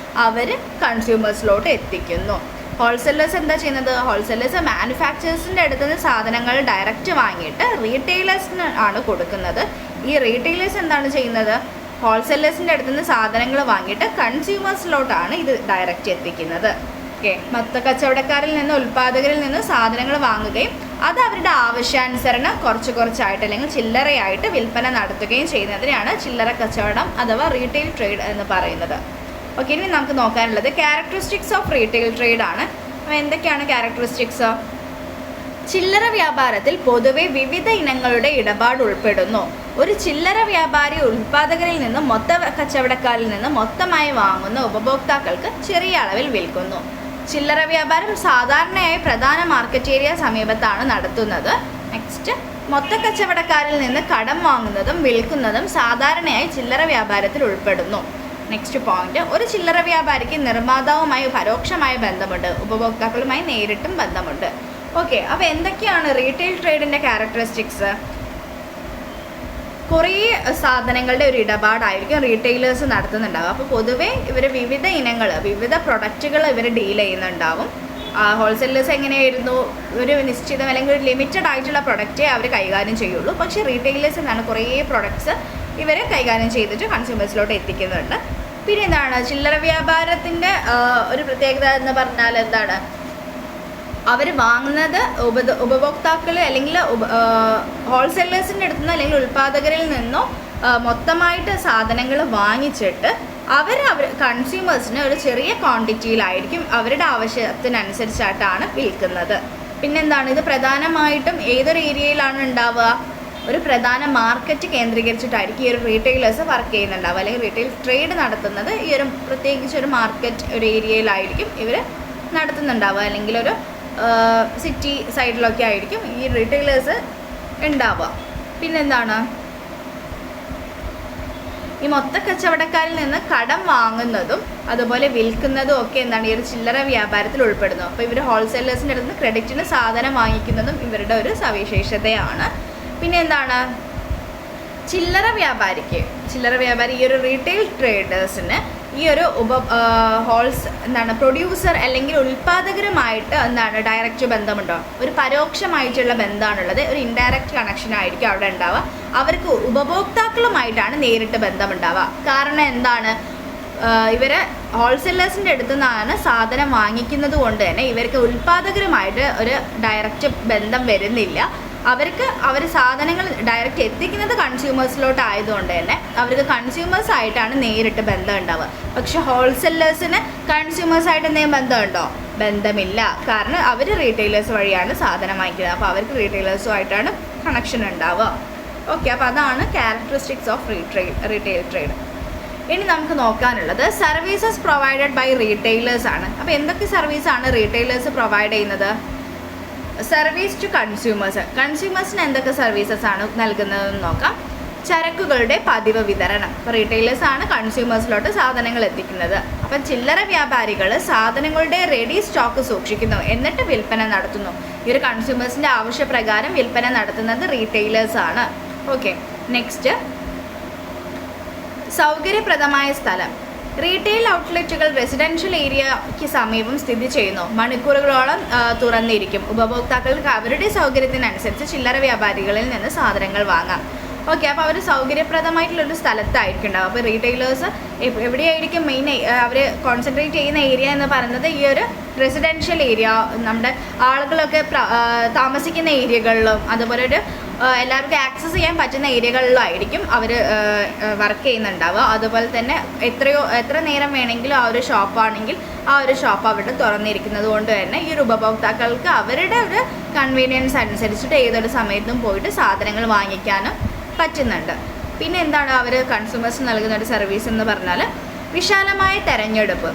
അവർ കൺസ്യൂമേഴ്സിലോട്ട് എത്തിക്കുന്നു. ഹോൾസെല്ലേഴ്സ് എന്താ ചെയ്യുന്നത്? ഹോൾസെല്ലേഴ്സ് മാനുഫാക്ചറേഴ്സിൻ്റെ അടുത്തുനിന്ന് സാധനങ്ങൾ ഡയറക്റ്റ് വാങ്ങിയിട്ട് റീറ്റെയിലേഴ്സിന് ആണ് കൊടുക്കുന്നത്. ഈ റീറ്റെയിലേഴ്സ് എന്താണ് ചെയ്യുന്നത്? ഹോൾസെല്ലേഴ്സിൻ്റെ അടുത്തുനിന്ന് സാധനങ്ങൾ വാങ്ങിയിട്ട് കൺസ്യൂമേഴ്സിലോട്ടാണ് ഇത് ഡയറക്റ്റ് എത്തിക്കുന്നത്. ഓക്കെ, മൊത്ത കച്ചവടക്കാരിൽ നിന്ന് ഉൽപ്പാദകരിൽ നിന്ന് സാധനങ്ങൾ വാങ്ങുകയും അത് അവരുടെ ആവശ്യാനുസരണം കുറച്ചായിട്ട് അല്ലെങ്കിൽ ചില്ലറയായിട്ട് വിൽപ്പന നടത്തുകയും ചെയ്യുന്നതിനാണ് ചില്ലറ കച്ചവടം അഥവാ റീറ്റെയിൽ ട്രേഡ് എന്ന് പറയുന്നത്. ഓക്കെ, ഇനി നമുക്ക് നോക്കാനുള്ളത് ക്യാരക്ടറിസ്റ്റിക്സ് ഓഫ് റീറ്റെയിൽ ട്രേഡ് ആണ്. അപ്പോൾ എന്തൊക്കെയാണ് ക്യാരക്ടറിസ്റ്റിക്സ്? ചില്ലറ വ്യാപാരത്തിൽ പൊതുവെ വിവിധ ഇനങ്ങളുടെ ഇടപാട് ഉൾപ്പെടുന്നു. ഒരു ചില്ലറ വ്യാപാരി ഉൽപ്പാദകരിൽ നിന്നും മൊത്ത കച്ചവടക്കാരിൽ നിന്നും മൊത്തമായി വാങ്ങുന്ന ഉപഭോക്താക്കൾക്ക് ചെറിയ അളവിൽ വിൽക്കുന്നു. ചില്ലറ വ്യാപാരം സാധാരണയായി പ്രധാന മാർക്കറ്റ് ഏരിയ സമീപത്താണ് നടത്തുന്നത്. നെക്സ്റ്റ്, മൊത്ത കച്ചവടക്കാരിൽ നിന്ന് കടം വാങ്ങുന്നതും വിൽക്കുന്നതും സാധാരണയായി ചില്ലറ വ്യാപാരത്തിൽ ഉൾപ്പെടുന്നു. നെക്സ്റ്റ് പോയിന്റ്, ഒരു ചില്ലറ വ്യാപാരിക്ക് നിർമ്മാതാവുമായി പരോക്ഷമായ ബന്ധമുണ്ട്, ഉപഭോക്താക്കളുമായി നേരിട്ടും ബന്ധമുണ്ട്. ഓക്കെ, അപ്പോൾ എന്തൊക്കെയാണ് റീറ്റെയിൽ ട്രേഡിൻ്റെ ക്യാരക്ടറിസ്റ്റിക്സ്? കുറേ സാധനങ്ങളുടെ ഒരു ഇടപാടായിരിക്കും റീറ്റെയിലേഴ്സ് നടത്തുന്നുണ്ടാവും. അപ്പോൾ പൊതുവേ ഇവർ വിവിധ പ്രൊഡക്റ്റുകൾ ഇവർ ഡീൽ ചെയ്യുന്നുണ്ടാവും. ഹോൾസെയിലേഴ്സ് എങ്ങനെയായിരുന്നു? ഒരു നിശ്ചിതം അല്ലെങ്കിൽ ഒരു ലിമിറ്റഡ് ആയിട്ടുള്ള പ്രൊഡക്റ്റേ അവർ കൈകാര്യം ചെയ്യുള്ളൂ. പക്ഷേ റീറ്റെയിലേഴ്സ് എന്താണ്, കുറേ പ്രൊഡക്ട്സ് ഇവർ കൈകാര്യം ചെയ്തിട്ട് കൺസ്യൂമേഴ്സിലോട്ട് എത്തിക്കുന്നുണ്ട്. പിന്നെ എന്താണ് ചില്ലറ വ്യാപാരത്തിൻ്റെ ഒരു പ്രത്യേകത എന്ന് പറഞ്ഞാൽ എന്താണ്? അവർ വാങ്ങുന്നത് ഉപഭോക്താക്കൾ അല്ലെങ്കിൽ ഹോൾസെല്ലേഴ്സിൻ്റെ അടുത്ത് നിന്ന് അല്ലെങ്കിൽ ഉൽപ്പാദകരിൽ നിന്നോ മൊത്തമായിട്ട് സാധനങ്ങൾ വാങ്ങിച്ചിട്ട് അവർ കൺസ്യൂമേഴ്സിന് ഒരു ചെറിയ ക്വാണ്ടിറ്റിയിലായിരിക്കും അവരുടെ ആവശ്യത്തിനനുസരിച്ചായിട്ടാണ് വിൽക്കുന്നത്. പിന്നെന്താണ്, ഇത് പ്രധാനമായിട്ടും ഏതൊരു ഏരിയയിലാണ് ഉണ്ടാവുക? ഒരു പ്രധാന മാർക്കറ്റ് കേന്ദ്രീകരിച്ചിട്ടായിരിക്കും ഈ ഒരു റീറ്റെയിലേഴ്സ് വർക്ക് ചെയ്യുന്നുണ്ടാവുക. അല്ലെങ്കിൽ റീറ്റെയിൽ ട്രേഡ് നടത്തുന്നത് ഈ ഒരു പ്രത്യേകിച്ച് ഒരു മാർക്കറ്റ് ഒരു ഏരിയയിലായിരിക്കും ഇവർ നടത്തുന്നുണ്ടാവുക. അല്ലെങ്കിൽ ഒരു സിറ്റി സൈഡിലൊക്കെ ആയിരിക്കും ഈ റീറ്റെയിലേഴ്സ് ഉണ്ടാവുക. പിന്നെന്താണ്, ഈ മൊത്ത കച്ചവടക്കാരിൽ നിന്ന് കടം വാങ്ങുന്നതും അതുപോലെ വിൽക്കുന്നതും ഒക്കെ എന്താണ് ഈ ഒരു ചില്ലറ വ്യാപാരത്തിൽ ഉൾപ്പെടുന്നു. അപ്പോൾ ഇവർ ഹോൾസെയിലേഴ്സിൻ്റെ അടുത്ത് ക്രെഡിറ്റിന് സാധനം വാങ്ങിക്കുന്നതും ഇവരുടെ ഒരു സവിശേഷതയാണ്. പിന്നെ എന്താണ്, ചില്ലറ വ്യാപാരി ഈ ഒരു റീറ്റെയിൽ ട്രേഡേഴ്സിന് ഈ ഒരു പ്രൊഡ്യൂസർ അല്ലെങ്കിൽ ഉൽപ്പാദകരുമായിട്ട് എന്താണ് ഡയറക്റ്റ് ബന്ധമുണ്ടോ? ഒരു പരോക്ഷമായിട്ടുള്ള ബന്ധമാണുള്ളത്. ഒരു ഇൻഡയറക്റ്റ് കണക്ഷൻ ആയിരിക്കും അവിടെ ഉണ്ടാവുക. അവർക്ക് ഉപഭോക്താക്കളുമായിട്ടാണ് നേരിട്ട് ബന്ധമുണ്ടാവുക. കാരണം എന്താണ്, ഇവർ ഹോൾസെയിലേഴ്സിൻ്റെ അടുത്തു നിന്നാണ് സാധനം വാങ്ങിക്കുന്നത് കൊണ്ട് തന്നെ ഇവർക്ക് ഉൽപ്പാദകരുമായിട്ട് ഒരു ഡയറക്റ്റ് ബന്ധം വരുന്നില്ല. അവർ സാധനങ്ങൾ ഡയറക്റ്റ് എത്തിക്കുന്നത് കൺസ്യൂമേഴ്സിലോട്ട് ആയതുകൊണ്ട് തന്നെ അവർക്ക് കൺസ്യൂമേഴ്സായിട്ടാണ് നേരിട്ട് ബന്ധം ഉണ്ടാവുക. പക്ഷെ ഹോൾസെല്ലേഴ്സിന് കൺസ്യൂമേഴ്സായിട്ട് എന്തെങ്കിലും ബന്ധമുണ്ടോ? ബന്ധമില്ല. കാരണം അവർ റീറ്റെയിലേഴ്സ് വഴിയാണ് സാധനം വാങ്ങിക്കുന്നത്. അപ്പോൾ അവർക്ക് റീറ്റെയിലേഴ്സുമായിട്ടാണ് കണക്ഷൻ ഉണ്ടാവുക. ഓക്കെ, അപ്പോൾ അതാണ് ക്യാരക്ടറിസ്റ്റിക്സ് ഓഫ് റീറ്റെയിൽ ട്രേഡ്. ഇനി നമുക്ക് നോക്കാനുള്ളത് സർവീസസ് പ്രൊവൈഡഡ് ബൈ റീറ്റെയിലേഴ്സ് ആണ്. അപ്പോൾ എന്തൊക്കെ സർവീസാണ് റീറ്റെയിലേഴ്സ് പ്രൊവൈഡ് ചെയ്യുന്നത്? സർവീസ് ടു കൺസ്യൂമേഴ്സിന് എന്തൊക്കെ സർവീസസ് ആണ് നൽകുന്നതെന്ന് നോക്കാം. ചരക്കുകളുടെ പതിവ് വിതരണം. അപ്പോൾ റീറ്റെയിലേഴ്സ് ആണ് കൺസ്യൂമേഴ്സിലോട്ട് സാധനങ്ങൾ എത്തിക്കുന്നത്. അപ്പം ചില്ലറ വ്യാപാരികൾ സാധനങ്ങളുടെ റെഡി സ്റ്റോക്ക് സൂക്ഷിക്കുന്നു, എന്നിട്ട് വിൽപ്പന നടത്തുന്നു. ഈ ഒരു കൺസ്യൂമേഴ്സിൻ്റെ ആവശ്യപ്രകാരം വിൽപ്പന നടത്തുന്നത് റീറ്റെയിലേഴ്സ് ആണ്. ഓക്കെ, നെക്സ്റ്റ് സൗകര്യപ്രദമായ സ്ഥലം. റീറ്റെയിൽ ഔട്ട്ലെറ്റുകൾ റെസിഡൻഷ്യൽ ഏരിയയ്ക്ക് സമീപം സ്ഥിതി ചെയ്യുന്നു. മണിക്കൂറുകളോളം തുറന്നിരിക്കും. ഉപഭോക്താക്കൾക്ക് അവരുടെ സൗകര്യത്തിനനുസരിച്ച് ചില്ലറ വ്യാപാരികളിൽ നിന്ന് സാധനങ്ങൾ വാങ്ങാം. ഓക്കെ, അപ്പോൾ അവർ സൗകര്യപ്രദമായിട്ടുള്ളൊരു സ്ഥലത്തായിരിക്കും ഉണ്ടാവും. അപ്പോൾ റീറ്റെയിലേഴ്സ് എവിടെയായിരിക്കും മെയിൻ അവർ കോൺസെൻട്രേറ്റ് ചെയ്യുന്ന ഏരിയ എന്ന് പറയുന്നത് ഈ ഒരു റെസിഡൻഷ്യൽ ഏരിയ, നമ്മുടെ ആളുകളൊക്കെ താമസിക്കുന്ന ഏരിയകളിലും അതുപോലെ ഒരു എല്ലാവർക്കും ആക്സസ് ചെയ്യാൻ പറ്റുന്ന ഏരിയകളിലായിരിക്കും അവർ വർക്ക് ചെയ്യുന്നുണ്ടാവുക. അതുപോലെ തന്നെ എത്ര നേരം വേണമെങ്കിലും ആ ഒരു ഷോപ്പാണെങ്കിൽ ആ ഒരു ഷോപ്പ് അവിടെ തുറന്നിരിക്കുന്നത് കൊണ്ട് തന്നെ ഈ ഒരു ഉപഭോക്താക്കൾക്ക് അവരുടെ ഒരു കൺവീനിയൻസ് അനുസരിച്ചിട്ട് ഏതൊരു സമയത്തും പോയിട്ട് സാധനങ്ങൾ വാങ്ങിക്കാനും പറ്റുന്നുണ്ട്. പിന്നെ എന്താണ് അവർ കൺസ്യൂമേഴ്സ് നൽകുന്ന ഒരു സർവീസ് എന്ന് പറഞ്ഞാൽ വിശാലമായ തെരഞ്ഞെടുപ്പ്.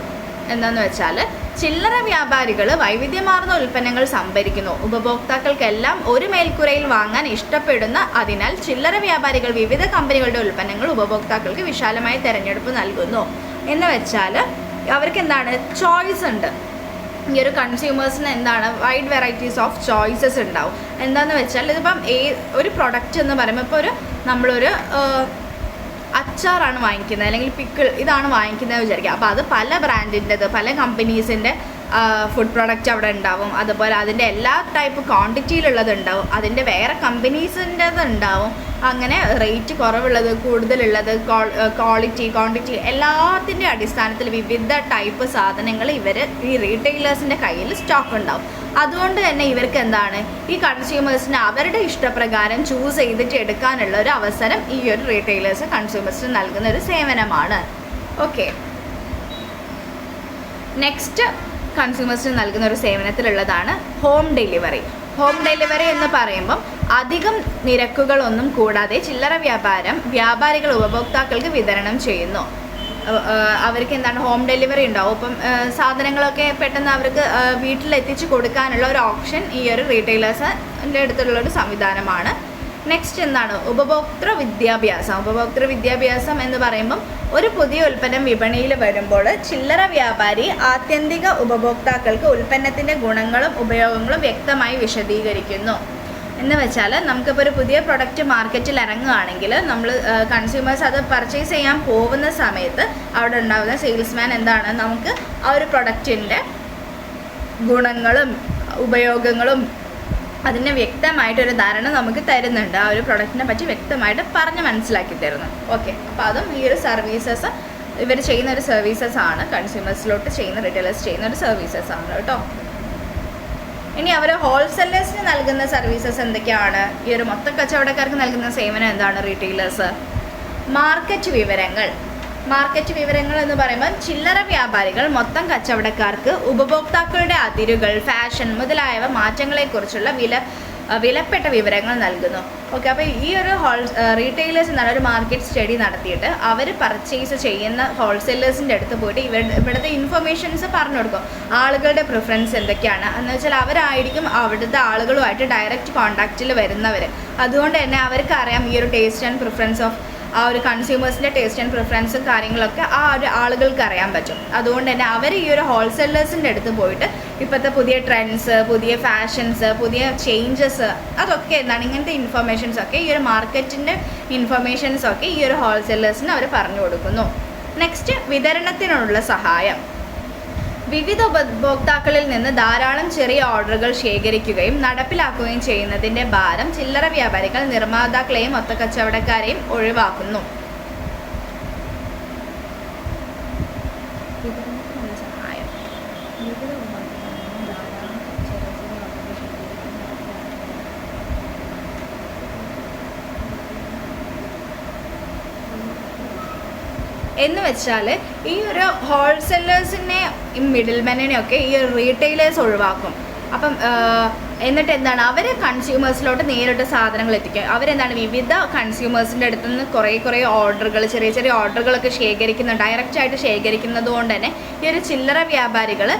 എന്താണെന്ന് വെച്ചാൽ ചില്ലറ വ്യാപാരികൾ വൈവിധ്യമാർന്ന ഉൽപ്പന്നങ്ങൾ സംഭരിക്കുന്നു. ഉപഭോക്താക്കൾക്കെല്ലാം ഒരു മേൽക്കുരയിൽ വാങ്ങാൻ ഇഷ്ടപ്പെടുന്ന അതിനാൽ ചില്ലറ വ്യാപാരികൾ വിവിധ കമ്പനികളുടെ ഉൽപ്പന്നങ്ങൾ ഉപഭോക്താക്കൾക്ക് വിശാലമായ തെരഞ്ഞെടുപ്പ് നൽകുന്നു. എന്ന് വെച്ചാൽ അവർക്ക് എന്താണ് ചോയ്സ് ഉണ്ട്. ഈ ഒരു കൺസ്യൂമേഴ്സിന് എന്താണ് വൈഡ് വെറൈറ്റീസ് ഓഫ് ചോയ്സസ് ഉണ്ടാവും. എന്താണെന്ന് വെച്ചാൽ ഇതിപ്പം ഒരു പ്രൊഡക്റ്റ് എന്ന് പറയുമ്പോൾ ഇപ്പോൾ നമ്മളൊരു അച്ചാറാണ് വാങ്ങിക്കുന്നത് അല്ലെങ്കിൽ പിക്കിൾ ഇതാണ് വാങ്ങിക്കുന്നത് വിചാരിക്കുക. അപ്പോൾ അത് പല ബ്രാൻഡിൻ്റെത് പല കമ്പനീസിൻ്റെ ഫുഡ് പ്രോഡക്റ്റ് അവിടെ ഉണ്ടാവും. അതുപോലെ അതിൻ്റെ എല്ലാ ടൈപ്പ് ക്വാണ്ടിറ്റിയിലുള്ളത് ഉണ്ടാവും, അതിൻ്റെ വേറെ കമ്പനീസിൻ്റെത് ഉണ്ടാവും. അങ്ങനെ റേറ്റ് കുറവുള്ളത് കൂടുതലുള്ളത് ക്വാണ്ടിറ്റി എല്ലാത്തിൻ്റെ അടിസ്ഥാനത്തിൽ വിവിധ ടൈപ്പ് സാധനങ്ങൾ ഈ റീറ്റെയിലേഴ്സിൻ്റെ കയ്യിൽ സ്റ്റോക്ക് ഉണ്ടാവും. അതുകൊണ്ട് തന്നെ ഇവർക്ക് എന്താണ് ഈ കൺസ്യൂമേഴ്സിന് അവരുടെ ഇഷ്ടപ്രകാരം ചൂസ് ചെയ്തിട്ട് എടുക്കാനുള്ള ഒരു അവസരം ഈ ഒരു റീറ്റെയിലേഴ്സ് കൺസ്യൂമേഴ്സിന് നൽകുന്ന ഒരു സേവനമാണ്. ഓക്കെ, നെക്സ്റ്റ് കൺസ്യൂമേഴ്സിന് നൽകുന്ന ഒരു സേവനത്തിലുള്ളതാണ് ഹോം ഡെലിവറി. ഹോം ഡെലിവറി എന്ന് പറയുമ്പം അധികം നിരക്കുകളൊന്നും കൂടാതെ ചില്ലറ വ്യാപാരികൾ ഉപഭോക്താക്കൾക്ക് വിതരണം ചെയ്യുന്നു. അവർക്ക് എന്താണ് ഹോം ഡെലിവറി ഉണ്ടാവും. ഇപ്പം സാധനങ്ങളൊക്കെ പെട്ടെന്ന് അവർക്ക് വീട്ടിലെത്തിച്ച് കൊടുക്കാനുള്ള ഒരു ഓപ്ഷൻ ഈ ഒരു റീറ്റെയിലേഴ്സിൻ്റെ അടുത്തുള്ളൊരു സംവിധാനമാണ്. നെക്സ്റ്റ് എന്താണ് ഉപഭോക്തൃ വിദ്യാഭ്യാസം എന്ന് പറയുമ്പം ഒരു പുതിയ ഉൽപ്പന്നം വിപണിയിൽ വരുമ്പോൾ ചില്ലറ വ്യാപാരി ആത്യന്തിക ഉപഭോക്താക്കൾക്ക് ഉൽപ്പന്നത്തിൻ്റെ ഗുണങ്ങളും ഉപയോഗങ്ങളും വ്യക്തമായി വിശദീകരിക്കുന്നു. എന്ന് വെച്ചാൽ നമുക്കിപ്പോൾ ഒരു പുതിയ പ്രൊഡക്റ്റ് മാർക്കറ്റിൽ ഇറങ്ങുകയാണെങ്കിൽ നമ്മൾ കൺസ്യൂമേഴ്സ് അത് പർച്ചേസ് ചെയ്യാൻ പോകുന്ന സമയത്ത് അവിടെ ഉണ്ടാകുന്ന സെയിൽസ്മാൻ എന്താണ് നമുക്ക് ആ ഒരു പ്രൊഡക്റ്റിൻ്റെ ഗുണങ്ങളും ഉപയോഗങ്ങളും അതിന് വ്യക്തമായിട്ടൊരു ധാരണ നമുക്ക് തരുന്നുണ്ട്. ആ ഒരു പ്രൊഡക്റ്റിനെ പറ്റി വ്യക്തമായിട്ട് പറഞ്ഞ് മനസ്സിലാക്കി തരുന്നു. ഓക്കെ, അപ്പോൾ അതും ഈ ഒരു സർവീസസ് ഇവർ ചെയ്യുന്ന ഒരു സർവീസസ് ആണ്. കൺസ്യൂമേഴ്സിലോട്ട് ചെയ്യുന്ന റീറ്റെയിലേഴ്സ് ചെയ്യുന്ന ഒരു സർവീസസ് ആണ് കേട്ടോ. ഇനി അവർ ഹോൾസെല്ലേഴ്സിന് നൽകുന്ന സർവീസസ് എന്തൊക്കെയാണ്? ഈ ഒരു മൊത്ത കച്ചവടക്കാർക്ക് നൽകുന്ന സേവനം എന്താണ് റീറ്റെയിലേഴ്സ്? മാർക്കറ്റ് വിവരങ്ങൾ എന്ന് പറയുമ്പോൾ ചില്ലറ വ്യാപാരികൾ മൊത്തം കച്ചവടക്കാർക്ക് ഉപഭോക്താക്കളുടെ അതിരുകൾ, ഫാഷൻ മുതലായവ മാറ്റങ്ങളെക്കുറിച്ചുള്ള വിലപ്പെട്ട വിവരങ്ങൾ നൽകുന്നു. ഓക്കെ, അപ്പോൾ ഈ ഒരു റീറ്റെയിലേഴ്സ് എന്താണ് ഒരു മാർക്കറ്റ് സ്റ്റഡി നടത്തിയിട്ട് അവർ പർച്ചേസ് ചെയ്യുന്ന ഹോൾസെല്ലേഴ്സിൻ്റെ അടുത്ത് പോയിട്ട് ഇവിടുത്തെ ഇൻഫർമേഷൻസ് പറഞ്ഞു കൊടുക്കും. ആളുകളുടെ പ്രിഫറൻസ് എന്തൊക്കെയാണ് എന്ന് വെച്ചാൽ അവരായിരിക്കും അവിടുത്തെ ആളുകളുമായിട്ട് ഡയറക്റ്റ് കോൺടാക്റ്റിൽ വരുന്നവർ. അതുകൊണ്ട് തന്നെ അവർക്കറിയാം ഈ ഒരു ടേസ്റ്റ് ആൻഡ് പ്രിഫറൻസ് ഓഫ് ആ ഒരു കൺസ്യൂമേഴ്സിൻ്റെ ടേസ്റ്റ് ആൻഡ് പ്രിഫറൻസും കാര്യങ്ങളൊക്കെ ആ ഒരു ആളുകൾക്ക് അറിയാൻ പറ്റും. അതുകൊണ്ട് തന്നെ അവർ ഈ ഒരു ഹോൾസെല്ലേഴ്സിൻ്റെ അടുത്ത് പോയിട്ട് ഇപ്പോഴത്തെ പുതിയ ട്രെൻഡ്സ്, പുതിയ ഫാഷൻസ്, പുതിയ ചേഞ്ചസ് അതൊക്കെ എന്താണ് ഇങ്ങനത്തെ ഇൻഫർമേഷൻസൊക്കെ ഈ ഒരു മാർക്കറ്റിൻ്റെ ഇൻഫർമേഷൻസൊക്കെ ഈ ഒരു ഹോൾസെല്ലേഴ്സിന് അവർ പറഞ്ഞു കൊടുക്കുന്നു. നെക്സ്റ്റ് വിതരണത്തിനുള്ള സഹായം. വിവിധ ഉപഭോക്താക്കളിൽ നിന്ന് ധാരാളം ചെറിയ ഓർഡറുകൾ ശേഖരിക്കുകയും നടപ്പിലാക്കുകയും ചെയ്യുന്നതിൻ്റെ ഭാരം ചില്ലറ വ്യാപാരികൾ നിർമ്മാതാക്കളെയും മൊത്തക്കച്ചവടക്കാരെയും ഒഴിവാക്കുന്നു. എന്ന് വെച്ചാൽ ഈ ഒരു ഹോൾസെല്ലേഴ്സിനെ മിഡിൽമെനിനെയൊക്കെ ഈ ഒരു റീറ്റെയിലേഴ്സ് ഒഴിവാക്കും. അപ്പം എന്നിട്ട് എന്താണ് അവർ കൺസ്യൂമേഴ്സിലോട്ട് നേരിട്ട് സാധനങ്ങൾ എത്തിക്കും. അവരെന്താണ് വിവിധ കൺസ്യൂമേഴ്സിൻ്റെ അടുത്ത് നിന്ന് കുറേ ഓർഡറുകൾ, ചെറിയ ഓർഡറുകളൊക്കെ ഡയറക്റ്റായിട്ട് ശേഖരിക്കുന്നത് കൊണ്ട് തന്നെ ഈ ഒരു ചില്ലറ വ്യാപാരികൾ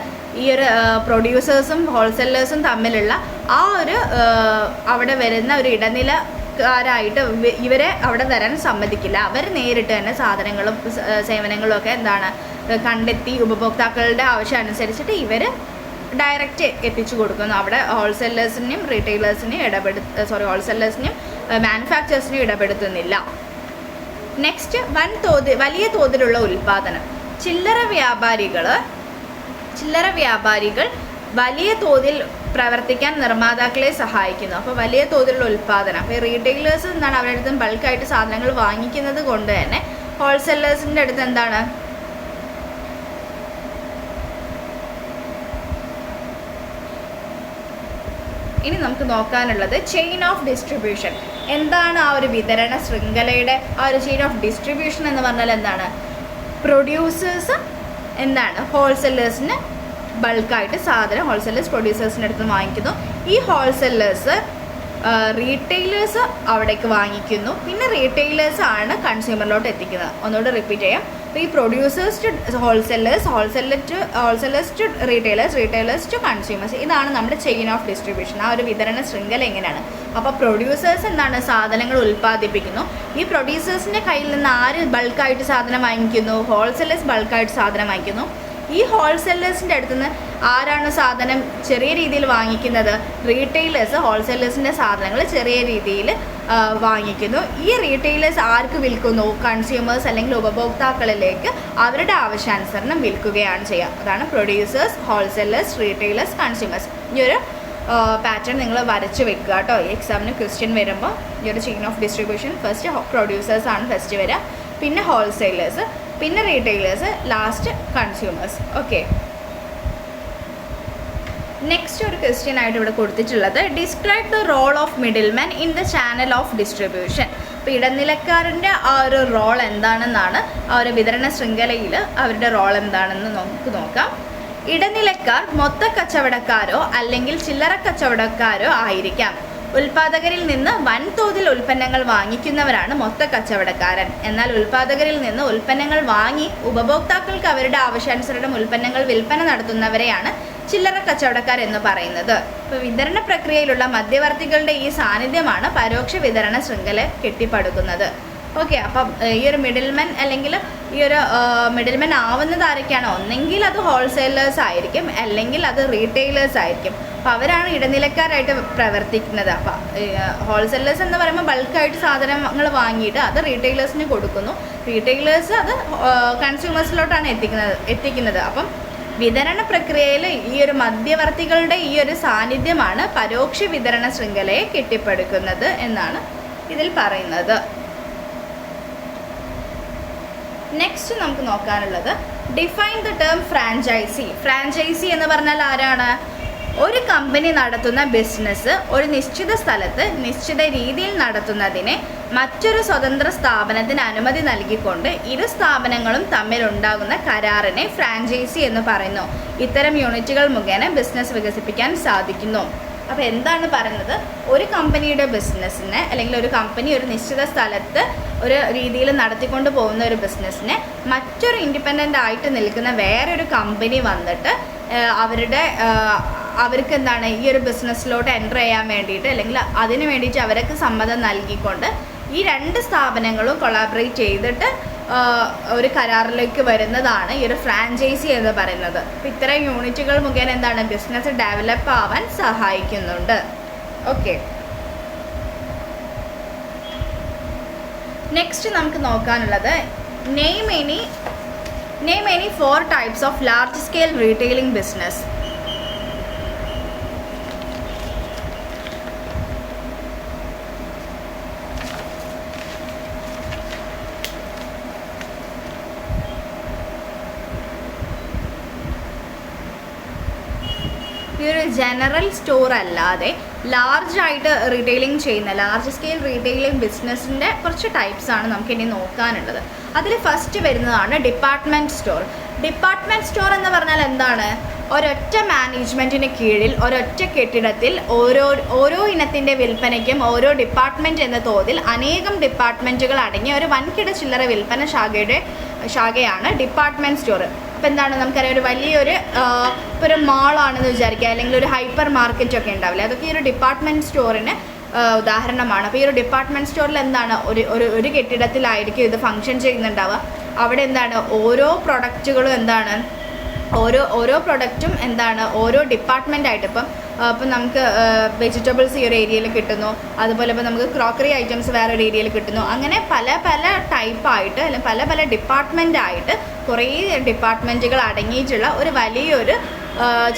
ഈ ഒരു പ്രൊഡ്യൂസേഴ്സും ഹോൾസെല്ലേഴ്സും തമ്മിലുള്ള ആ ഒരു അവിടെ വരുന്ന ഒരു ഇടനിലക്കാരായിട്ട് ഇവരെ അവിടെ വരാൻ സമ്മതിക്കില്ല. അവർ നേരിട്ട് തന്നെ സാധനങ്ങളും സേവനങ്ങളും ഒക്കെ എന്താണ് കണ്ടെത്തി ഉപഭോക്താക്കളുടെ ആവശ്യം അനുസരിച്ചിട്ട് ഇവർ ഡയറക്റ്റ് എത്തിച്ചു കൊടുക്കുന്നു. അവിടെ ഹോൾസെല്ലേഴ്സിനെയും റീറ്റെയിലേഴ്സിനെയും ഹോൾസെല്ലേഴ്സിനെയും മാനുഫാക്ചേഴ്സിനെയും ഇടപെടുത്തുന്നില്ല. നെക്സ്റ്റ് വലിയ തോതിലുള്ള ഉൽപ്പാദനം. ചില്ലറ വ്യാപാരികൾ വലിയ തോതിൽ പ്രവർത്തിക്കാൻ നിർമ്മാതാക്കളെ സഹായിക്കുന്നു. അപ്പോൾ വലിയ തോതിലുള്ള ഉൽപ്പാദനം. അപ്പോൾ റീറ്റെയിലേഴ്സ് എന്താണ്, അവരുടെ അടുത്ത് ബൾക്കായിട്ട് സാധനങ്ങൾ വാങ്ങിക്കുന്നത് കൊണ്ട് തന്നെ ഹോൾസെല്ലേഴ്സിൻ്റെ അടുത്ത് എന്താണ്, ഇനി നമുക്ക് നോക്കാനുള്ളത് ചെയിൻ ഓഫ് ഡിസ്ട്രിബ്യൂഷൻ. എന്താണ് ആ ഒരു വിതരണ ശൃംഖലയുടെ ആ ഒരു ചെയിൻ ഓഫ് ഡിസ്ട്രിബ്യൂഷൻ എന്ന് പറഞ്ഞാൽ എന്താണ്? പ്രൊഡ്യൂസേഴ്സ് എന്താണ് ഹോൾസെല്ലേഴ്സിന് ബൾക്കായിട്ട് സാധനം ഹോൾസെല്ലേഴ്സ് പ്രൊഡ്യൂസേഴ്സിൻ്റെ അടുത്ത് വാങ്ങിക്കുന്നു. ഈ ഹോൾസെല്ലേഴ്സ് റീറ്റെയിലേഴ്സ് അവിടേക്ക് വാങ്ങിക്കുന്നു. പിന്നെ റീറ്റെയിലേഴ്സ് ആണ് കൺസ്യൂമറിലോട്ട് എത്തിക്കുന്നത്. ഒന്നുകൂടെ റിപ്പീറ്റ് ചെയ്യാം. അപ്പോൾ ഈ producers to wholesalers to retailers to consumers. ഇതാണ് നമ്മുടെ ചെയിൻ ഓഫ് ഡിസ്ട്രിബ്യൂഷൻ. ആ ഒരു വിതരണ ശൃംഖല എങ്ങനെയാണ്? അപ്പോൾ പ്രൊഡ്യൂസേഴ്സ് എന്താണ്, സാധനങ്ങൾ ഉൽപ്പാദിപ്പിക്കുന്നു. ഈ പ്രൊഡ്യൂസേഴ്സിൻ്റെ കയ്യിൽ നിന്ന് ആര് ബൾക്കായിട്ട് സാധനം വാങ്ങിക്കുന്നു? ഹോൾസെല്ലേഴ്സ് ബൾക്കായിട്ട് സാധനം വാങ്ങിക്കുന്നു. ഈ ഹോൾസെല്ലേഴ്സിൻ്റെ അടുത്ത് നിന്ന് ആരാണ് സാധനം ചെറിയ രീതിയിൽ വാങ്ങിക്കുന്നത്? റീറ്റെയിലേഴ്സ് ഹോൾസെല്ലേഴ്സിൻ്റെ സാധനങ്ങൾ ചെറിയ രീതിയിൽ വാങ്ങിക്കുന്നു. ഈ റീറ്റെയിലേഴ്സ് ആർക്ക് വിൽക്കുന്നു? കൺസ്യൂമേഴ്സ് അല്ലെങ്കിൽ ഉപഭോക്താക്കളിലേക്ക് അവരുടെ ആവശ്യാനുസരണം വിൽക്കുകയാണ് ചെയ്യുക. അതാണ് പ്രൊഡ്യൂസേഴ്സ്, ഹോൾസെല്ലേഴ്സ്, റീറ്റെയിലേഴ്സ്, കൺസ്യൂമേഴ്സ്. ഈ ഒരു പാറ്റേൺ നിങ്ങൾ വരച്ച് വെക്കുക കേട്ടോ. ഈ എക്സാമിന് ക്വസ്റ്റ്യൻ വരുമ്പോൾ ഈ ഒരു chain of distribution first producers ആണ് ഫസ്റ്റ് വരിക, പിന്നെ ഹോൾസെയിലേഴ്സ്, പിന്നെ retailers, last consumers. Okay, next ഒരു ക്വസ്റ്റ്യൻ ആയിട്ട് ഇവിടെ കൊടുത്തിട്ടുള്ളത് describe the role of middleman in the channel of distribution. അപ്പോൾ ഇടനിലക്കാരൻ്റെ ആ ഒരു റോൾ എന്താണെന്നാണ്, ആ ഒരു വിതരണ ശൃംഖലയിൽ അവരുടെ റോൾ എന്താണെന്ന് നമുക്ക് നോക്കാം. ഇടനിലക്കാർ മൊത്ത കച്ചവടക്കാരോ അല്ലെങ്കിൽ ചില്ലറ കച്ചവടക്കാരോ ആയിരിക്കാം. ഉൽപ്പാദകരിൽ നിന്ന് വൻതോതിൽ ഉൽപ്പന്നങ്ങൾ വാങ്ങിക്കുന്നവരാണ് മൊത്ത കച്ചവടക്കാരൻ. എന്നാൽ ഉൽപ്പാദകരിൽ നിന്ന് ഉൽപ്പന്നങ്ങൾ വാങ്ങി ഉപഭോക്താക്കൾക്ക് അവരുടെ ആവശ്യാനുസരണം ഉൽപ്പന്നങ്ങൾ വിൽപ്പന നടത്തുന്നവരെയാണ് ചില്ലറ കച്ചവടക്കാർ എന്ന് പറയുന്നത്. ഇപ്പോൾ വിതരണ പ്രക്രിയയിലുള്ള മധ്യവർത്തികളുടെ ഈ സാന്നിധ്യമാണ് പരോക്ഷ വിതരണ ശൃംഖല കെട്ടിപ്പടുക്കുന്നത്. ഓക്കെ, അപ്പം ഈ ഒരു മിഡിൽമാൻ അല്ലെങ്കിൽ ഈ ഒരു മിഡിൽമാൻ ആവുന്നത് ആരൊക്കെയാണ്? ഒന്നെങ്കിൽ അത് ഹോൾസെയിലേഴ്സ് ആയിരിക്കും, അല്ലെങ്കിൽ അത് റീറ്റെയിലേഴ്സ് ആയിരിക്കും. അപ്പോൾ അവരാണ് ഇടനിലക്കാരായിട്ട് പ്രവർത്തിക്കുന്നത്. അപ്പോൾ ഹോൾസെയിലേഴ്സ് എന്ന് പറയുമ്പോൾ ബൾക്കായിട്ട് സാധനങ്ങൾ വാങ്ങിയിട്ട് അത് റീറ്റെയിലേഴ്സിന് കൊടുക്കുന്നു. റീറ്റെയിലേഴ്സ് അത് കൺസ്യൂമേഴ്സിലോട്ടാണ് എത്തിക്കുന്നത്. അപ്പം വിതരണ പ്രക്രിയയിൽ ഈ ഒരു മധ്യവർത്തികളുടെ ഈ ഒരു സാന്നിധ്യമാണ് പരോക്ഷ വിതരണ ശൃംഖലയെ കെട്ടിപ്പടുക്കുന്നത് എന്നാണ് ഇതിൽ പറയുന്നത്. നെക്സ്റ്റ് നമുക്ക് നോക്കാനുള്ളത് define the term franchisee. Franchisee എന്ന് പറഞ്ഞാൽ ആരാണ്? ഒരു കമ്പനി നടത്തുന്ന ബിസിനസ് ഒരു നിശ്ചിത സ്ഥലത്ത് നിശ്ചിത രീതിയിൽ നടത്തുന്നതിനെ മറ്റൊരു സ്വതന്ത്ര സ്ഥാപനത്തിന് അനുമതി നൽകിക്കൊണ്ട് ഇരു സ്ഥാപനങ്ങളും തമ്മിലുണ്ടാകുന്ന കരാറിനെ ഫ്രാഞ്ചൈസി എന്ന് പറയുന്നു. ഇത്തരം യൂണിറ്റുകൾ മുഖേന ബിസിനസ് വികസിപ്പിക്കാൻ സാധിക്കുന്നു. അപ്പോൾ എന്താണ് പറയുന്നത്? ഒരു കമ്പനിയുടെ ബിസിനസ്സിനെ അല്ലെങ്കിൽ ഒരു കമ്പനി ഒരു നിശ്ചിത സ്ഥലത്ത് ഒരു രീതിയിൽ നടത്തിക്കൊണ്ട് പോകുന്ന ഒരു ബിസിനസ്സിനെ മറ്റൊരു ഇൻഡിപെൻഡൻ്റ് ആയിട്ട് നിൽക്കുന്ന വേറൊരു കമ്പനി വന്നിട്ട് അവർക്ക് എന്താണ് ഈ ഒരു ബിസിനസ്സിലോട്ട് എൻ്റർ ചെയ്യാൻ വേണ്ടിയിട്ട് അല്ലെങ്കിൽ അതിന് വേണ്ടിയിട്ട് അവർക്ക് സമ്മതം നൽകിക്കൊണ്ട് ഈ രണ്ട് സ്ഥാപനങ്ങളും കൊളാബറേറ്റ് ചെയ്തിട്ട് ഒരു കരാറിലേക്ക് വരുന്നതാണ് ഈ ഒരു ഫ്രാഞ്ചൈസി എന്ന് പറയുന്നത്. അപ്പോൾ ഇത്തരം യൂണിറ്റുകൾ മുഖേന എന്താണ് ബിസിനസ് ഡെവലപ്പ് ആവാൻ സഹായിക്കുന്നുണ്ട്. ഓക്കെ, നെക്സ്റ്റ് നമുക്ക് നോക്കാനുള്ളത് name any 4 types of large scale retailing business. ഈ ഒരു ജനറൽ സ്റ്റോർ അല്ലാതെ ലാർജായിട്ട് റീറ്റെയിലിംഗ് ചെയ്യുന്ന ലാർജ് സ്കെയിൽ റീറ്റെയിലിംഗ് ബിസിനസ്സിൻ്റെ കുറച്ച് ടൈപ്സ് ആണ് നമുക്കിനി നോക്കാനുള്ളത്. അതിൽ ഫസ്റ്റ് വരുന്നതാണ് ഡിപ്പാർട്ട്മെൻറ്റ് സ്റ്റോർ. ഡിപ്പാർട്ട്മെൻറ്റ് സ്റ്റോർ എന്ന് പറഞ്ഞാൽ എന്താണ്? ഒരൊറ്റ മാനേജ്മെൻറ്റിന് കീഴിൽ ഒരൊറ്റ കെട്ടിടത്തിൽ ഓരോ ഇനത്തിൻ്റെ വിൽപ്പനയ്ക്കും ഓരോ ഡിപ്പാർട്ട്മെൻറ്റ് എന്ന തോതിൽ അനേകം ഡിപ്പാർട്ട്മെൻറ്റുകൾ അടങ്ങിയ ഒരു വൻകിട ചില്ലറ വിൽപ്പന ശാഖയാണ് ഡിപ്പാർട്ട്മെൻറ്റ് സ്റ്റോർ. അപ്പോൾ എന്താണ് നമുക്കറിയാം, ഒരു വലിയൊരു ഇപ്പോൾ ഒരു മാളാണെന്ന് വിചാരിക്കുക, അല്ലെങ്കിൽ ഒരു ഹൈപ്പർ മാർക്കറ്റൊക്കെ ഉണ്ടാവില്ലേ, അതൊക്കെ ഈ ഒരു ഡിപ്പാർട്ട്മെൻറ്റ് സ്റ്റോറിന് ഉദാഹരണമാണ്. അപ്പോൾ ഈ ഒരു ഡിപ്പാർട്ട്മെൻറ്റ് സ്റ്റോറിൽ എന്താണ് ഒരു കെട്ടിടത്തിലായിരിക്കും ഇത് ഫങ്ഷൻ ചെയ്യുന്നുണ്ടാവുക. അവിടെ എന്താണ് ഓരോ പ്രൊഡക്റ്റുകളും എന്താണ് ഓരോ പ്രൊഡക്റ്റും എന്താണ് ഓരോ ഡിപ്പാർട്ട്മെൻറ്റായിട്ട് ഇപ്പം നമുക്ക് വെജിറ്റബിൾസ് ഈ ഒരു ഏരിയയിൽ കിട്ടുന്നു, അതുപോലെ ഇപ്പോൾ നമുക്ക് ക്രോക്കറി ഐറ്റംസ് വേറൊരു ഏരിയയിൽ കിട്ടുന്നു. അങ്ങനെ പല ടൈപ്പായിട്ട് അല്ലെങ്കിൽ പല ഡിപ്പാർട്ട്മെൻറ്റായിട്ട് കുറേ ഡിപ്പാർട്ട്മെൻറ്റുകൾ അടങ്ങിയിട്ടുള്ള ഒരു വലിയൊരു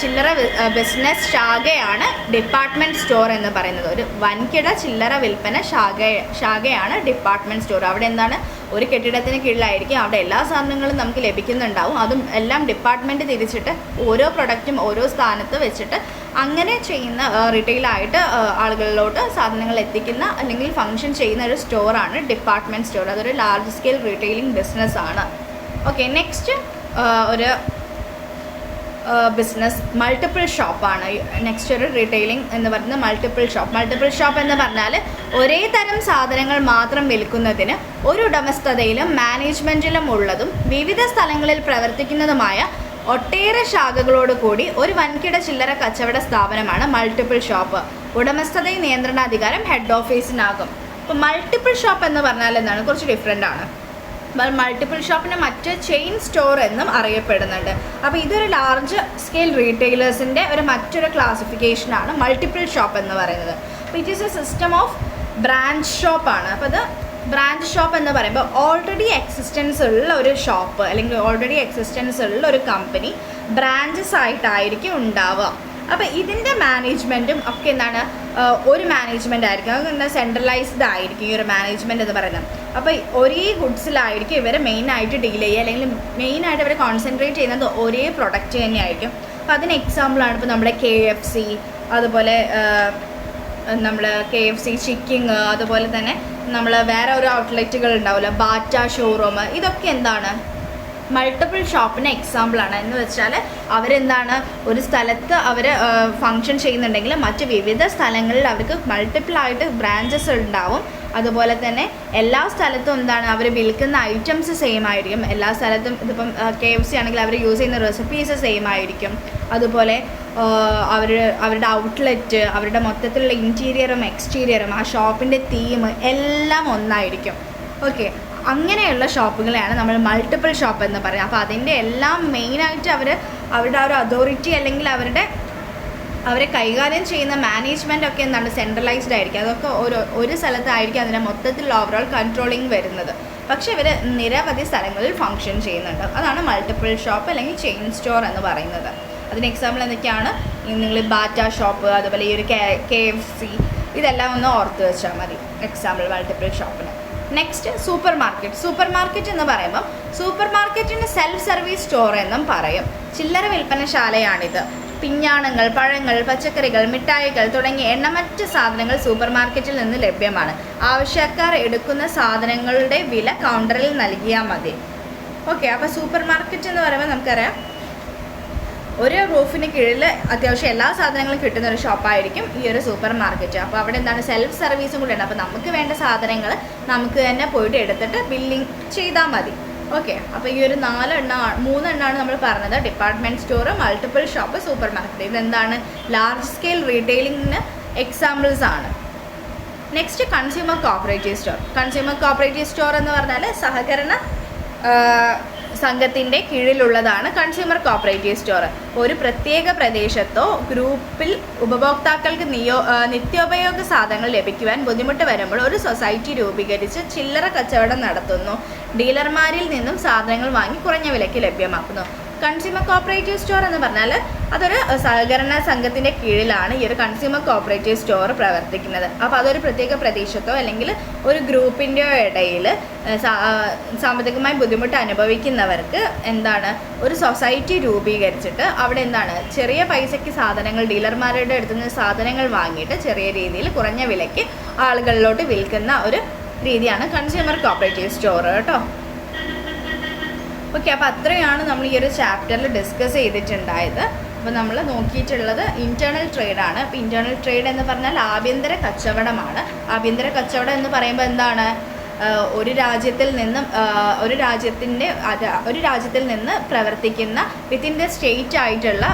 ചില്ലറ ബിസിനസ് ശാഖയാണ് ഡിപ്പാർട്ട്മെൻറ്റ് സ്റ്റോർ എന്ന് പറയുന്നത്. ഒരു വൻകിട ചില്ലറ വിൽപ്പന ശാഖയാണ് ഡിപ്പാർട്ട്മെൻറ്റ് സ്റ്റോർ. അവിടെ എന്താണ് ഒരു കെട്ടിടത്തിന് കീഴിലായിരിക്കും, അവിടെ എല്ലാ സാധനങ്ങളും നമുക്ക് ലഭിക്കുന്നുണ്ടാവും. അതും എല്ലാം ഡിപ്പാർട്ട്മെൻറ്റ് തിരിച്ചിട്ട് ഓരോ പ്രൊഡക്റ്റും ഓരോ സ്ഥാനത്ത് വെച്ചിട്ട് അങ്ങനെ ചെയ്യുന്ന റീറ്റെയിലായിട്ട് ആളുകളിലോട്ട് സാധനങ്ങൾ എത്തിക്കുന്ന അല്ലെങ്കിൽ ഫങ്ഷൻ ചെയ്യുന്ന ഒരു സ്റ്റോറാണ് ഡിപ്പാർട്ട്മെൻറ്റ് സ്റ്റോർ. അതൊരു ലാർജ് സ്കെയിൽ റീറ്റെയിലിംഗ് ബിസിനസ്സാണ്. ഓക്കെ, നെക്സ്റ്റ് ഒരു ബിസിനസ് മൾട്ടിപ്പിൾ ഷോപ്പാണ്. നെക്സ്റ്റ് ഒരു റീറ്റെയിലിംഗ് എന്ന് പറയുന്നത് മൾട്ടിപ്പിൾ ഷോപ്പ് എന്ന് പറഞ്ഞാൽ ഒരേ തരം സാധനങ്ങൾ മാത്രം വിൽക്കുന്നതിന് ഒരു ഉടമസ്ഥതയിലും മാനേജ്മെൻറ്റിലും ഉള്ളതും വിവിധ സ്ഥലങ്ങളിൽ പ്രവർത്തിക്കുന്നതുമായ ഒട്ടേറെ ശാഖകളോട് കൂടി ഒരു വൻകിട ചില്ലറ കച്ചവട സ്ഥാപനമാണ് മൾട്ടിപ്പിൾ ഷോപ്പ്. ഉടമസ്ഥതയും നിയന്ത്രണാധികാരം ഹെഡ് ഓഫീസിനാകും. അപ്പോൾ മൾട്ടിപ്പിൾ ഷോപ്പ് എന്ന് പറഞ്ഞാൽ എന്താണ്, കുറച്ച് ഡിഫറെൻ്റ് ആണ്. മൾട്ടിപ്പിൾ ഷോപ്പിനെ മറ്റ് ചെയിൻ സ്റ്റോർ എന്നും അറിയപ്പെടുന്നുണ്ട്. അപ്പോൾ ഇതൊരു ലാർജ് സ്കെയിൽ റീറ്റെയിലേഴ്സിൻ്റെ മറ്റൊരു ക്ലാസിഫിക്കേഷനാണ് മൾട്ടിപ്പിൾ ഷോപ്പ് എന്ന് പറയുന്നത്. അപ്പോൾ it is A system of branch ഷോപ്പാണ്. അപ്പോൾ ഇത് ബ്രാഞ്ച് ഷോപ്പ് എന്ന് പറയുമ്പോൾ ഓൾറെഡി എക്സിസ്റ്റൻസ് ഉള്ള ഒരു ഷോപ്പ് അല്ലെങ്കിൽ ഓൾറെഡി എക്സിസ്റ്റൻസ് ഉള്ള ഒരു കമ്പനി ബ്രാഞ്ചസ് ആയിട്ടായിരിക്കും ഉണ്ടാവുക. അപ്പോൾ ഇതിൻ്റെ മാനേജ്മെൻറ്റും ഒക്കെ എന്താണ് ഒരു മാനേജ്മെൻ്റ് ആയിരിക്കും. അത് സെൻട്രലൈസ്ഡ് ആയിരിക്കും ഈ ഒരു മാനേജ്മെൻറ്റ് എന്ന് പറയുന്നത്. അപ്പോൾ ഒരേ ഗുഡ്സിലായിരിക്കും ഇവർ മെയിനായിട്ട് ഡീൽ ചെയ്യുക, അല്ലെങ്കിൽ മെയിനായിട്ട് ഇവർ കോൺസെൻട്രേറ്റ് ചെയ്യുന്നത് ഒരേ പ്രൊഡക്റ്റ് തന്നെയായിരിക്കും. അപ്പോൾ അതിന് എക്സാമ്പിളാണ് ഇപ്പോൾ നമ്മുടെ KFC, അതുപോലെ നമ്മൾ KFC ചിക്കിങ്, അതുപോലെ തന്നെ നമ്മൾ വേറെ ഒരു ഔട്ട്ലെറ്റുകൾ ഉണ്ടാവില്ല, ബാറ്റ ഷോറൂം, ഇതൊക്കെ എന്താണ് മൾട്ടിപ്പിൾ ഷോപ്പിന് എക്സാമ്പിളാണ്. എന്ന് വെച്ചാൽ അവരെന്താണ് ഒരു സ്ഥലത്ത് അവർ ഫങ്ഷൻ ചെയ്യുന്നുണ്ടെങ്കിൽ മറ്റ് വിവിധ സ്ഥലങ്ങളിൽ അവർക്ക് മൾട്ടിപ്പിളായിട്ട് ബ്രാഞ്ചസ് ഉണ്ടാവും. അതുപോലെ തന്നെ എല്ലാ സ്ഥലത്തും എന്താണ് അവർ വിൽക്കുന്ന ഐറ്റംസ് സെയിം ആയിരിക്കും. എല്ലാ സ്ഥലത്തും ഇതിപ്പം KFC ആണെങ്കിൽ അവർ യൂസ് ചെയ്യുന്ന റെസിപ്പീസ് സെയിം ആയിരിക്കും. അതുപോലെ അവരുടെ ഔട്ട്ലെറ്റ്, അവരുടെ മൊത്തത്തിലുള്ള ഇൻറ്റീരിയറും എക്സ്റ്റീരിയറും, ആ ഷോപ്പിൻ്റെ തീം എല്ലാം ഒന്നായിരിക്കും. ഓക്കെ, അങ്ങനെയുള്ള ഷോപ്പുകളെയാണ് നമ്മൾ മൾട്ടിപ്പിൾ ഷോപ്പ് എന്ന് പറയുന്നത്. അപ്പോൾ അതിൻ്റെ എല്ലാം മെയിനായിട്ട് അവരുടെ ആ ഒരു അതോറിറ്റി അല്ലെങ്കിൽ അവരെ കൈകാര്യം ചെയ്യുന്ന മാനേജ്മെൻ്റ് ഒക്കെ എന്താണ് സെൻട്രലൈസ്ഡ് ആയിരിക്കും. അതൊക്കെ ഒരു സ്ഥലത്തായിരിക്കും അതിൻ്റെ മൊത്തത്തിലുള്ള ഓവറോൾ കൺട്രോളിങ് വരുന്നത്. പക്ഷേ ഇവർ നിരവധി സ്ഥലങ്ങളിൽ ഫങ്ഷൻ ചെയ്യുന്നുണ്ട്. അതാണ് മൾട്ടിപ്പിൾ ഷോപ്പ് അല്ലെങ്കിൽ ചെയിൻ സ്റ്റോർ എന്ന് പറയുന്നത്. അതിന് എക്സാമ്പിൾ എന്തൊക്കെയാണ്, നിങ്ങൾ ബാറ്റ ഷോപ്പ്, അതുപോലെ ഈ ഒരു KFC, ഇതെല്ലാം ഒന്ന് ഓർത്ത് വെച്ചാൽ മതി എക്സാമ്പിൾ മൾട്ടിപ്പിൾ ഷോപ്പിന്. നെക്സ്റ്റ് സൂപ്പർ മാർക്കറ്റ് എന്ന് പറയുമ്പം സൂപ്പർ മാർക്കറ്റിന് സെൽഫ് സർവീസ് സ്റ്റോർ എന്നും പറയും. ചില്ലറ വിൽപ്പനശാലയാണിത്. പിഞ്ഞാണങ്ങൾ, പഴങ്ങൾ, പച്ചക്കറികൾ, മിഠായികൾ തുടങ്ങിയ എണ്ണമറ്റ സാധനങ്ങൾ സൂപ്പർ മാർക്കറ്റിൽ നിന്ന് ലഭ്യമാണ്. ആവശ്യക്കാർ എടുക്കുന്ന സാധനങ്ങളുടെ വില കൗണ്ടറിൽ നൽകിയാൽ മതി. ഓക്കെ, അപ്പോൾ സൂപ്പർ മാർക്കറ്റ് എന്ന് പറയുമ്പോൾ നമുക്കറിയാം ഒരു റൂഫിന് കീഴിൽ അത്യാവശ്യം എല്ലാ സാധനങ്ങളും കിട്ടുന്ന ഒരു ഷോപ്പായിരിക്കും ഈ ഒരു സൂപ്പർ മാർക്കറ്റ്. അപ്പോൾ അവിടെ എന്താണ് സെൽഫ് സർവീസും കൂടെ ഉണ്ട്. അപ്പോൾ നമുക്ക് വേണ്ട സാധനങ്ങൾ നമുക്ക് തന്നെ പോയിട്ട് എടുത്തിട്ട് ബില്ലിങ് ചെയ്താൽ മതി. ഓക്കെ, അപ്പോൾ ഈ ഒരു 3 എണ്ണമാണ് നമ്മൾ പറഞ്ഞത്. Department store, multiple shop, super market. ഇതെന്താണ് ലാർജ് സ്കെയിൽ റീറ്റെയിലിങ്ങിന് എക്സാമ്പിൾസ് ആണ്. നെക്സ്റ്റ് കൺസ്യൂമർ കോഓപ്പറേറ്റീവ് സ്റ്റോർ എന്ന് പറഞ്ഞാൽ സഹകരണ സംഘത്തിൻ്റെ കീഴിലുള്ളതാണ് കൺസ്യൂമർ കോഓപ്പറേറ്റീവ് സ്റ്റോർ. ഒരു പ്രത്യേക പ്രദേശത്തോ ഗ്രൂപ്പിൽ ഉപഭോക്താക്കൾക്ക് നിത്യോപയോഗ സാധനങ്ങൾ ലഭിക്കുവാൻ ബുദ്ധിമുട്ട് വരുമ്പോൾ ഒരു സൊസൈറ്റി രൂപീകരിച്ച് ചില്ലറ കച്ചവടം നടത്തുന്നു. ഡീലർമാരിൽ നിന്നും സാധനങ്ങൾ വാങ്ങി കുറഞ്ഞ വിലയ്ക്ക് ലഭ്യമാക്കുന്നു. കൺസ്യൂമർ കോഓപ്പറേറ്റീവ് സ്റ്റോർ എന്ന് പറഞ്ഞാൽ അതൊരു സഹകരണ സംഘത്തിൻ്റെ കീഴിലാണ് ഈ ഒരു കൺസ്യൂമർ കോഓപ്പറേറ്റീവ് സ്റ്റോർ പ്രവർത്തിക്കുന്നത്. അപ്പോൾ അതൊരു പ്രത്യേക പ്രദേശത്തോ അല്ലെങ്കിൽ ഒരു ഗ്രൂപ്പിൻ്റെയോ ഇടയിൽ സാമ്പത്തികമായി ബുദ്ധിമുട്ട് അനുഭവിക്കുന്നവർക്ക് എന്താണ് ഒരു സൊസൈറ്റി രൂപീകരിച്ചിട്ട് അവിടെ എന്താണ് ചെറിയ പൈസയ്ക്ക് സാധനങ്ങൾ ഡീലർമാരുടെ അടുത്ത് നിന്ന് സാധനങ്ങൾ വാങ്ങിയിട്ട് ചെറിയ രീതിയിൽ കുറഞ്ഞ വിലയ്ക്ക് ആളുകളിലോട്ട് വിൽക്കുന്ന ഒരു രീതിയാണ് കൺസ്യൂമർ കോഓപ്പറേറ്റീവ് സ്റ്റോർ കേട്ടോ. ഓക്കെ, അപ്പോൾ അത്രയാണ് നമ്മൾ ഈ ഒരു ചാപ്റ്ററിൽ ഡിസ്കസ് ചെയ്തിട്ടുണ്ടായത്. അപ്പോൾ നമ്മൾ നോക്കിയിട്ടുള്ളത് ഇൻറ്റേർണൽ ട്രേഡാണ്. അപ്പോൾ ഇൻറ്റേർണൽ ട്രേഡ് എന്ന് പറഞ്ഞാൽ ആഭ്യന്തര കച്ചവടമാണ്. ആഭ്യന്തര കച്ചവടം എന്ന് പറയുമ്പോൾ എന്താണ്, ഒരു രാജ്യത്തിൽ നിന്ന് പ്രവർത്തിക്കുന്ന വിത്തിൻ ദ സ്റ്റേറ്റ് ആയിട്ടുള്ള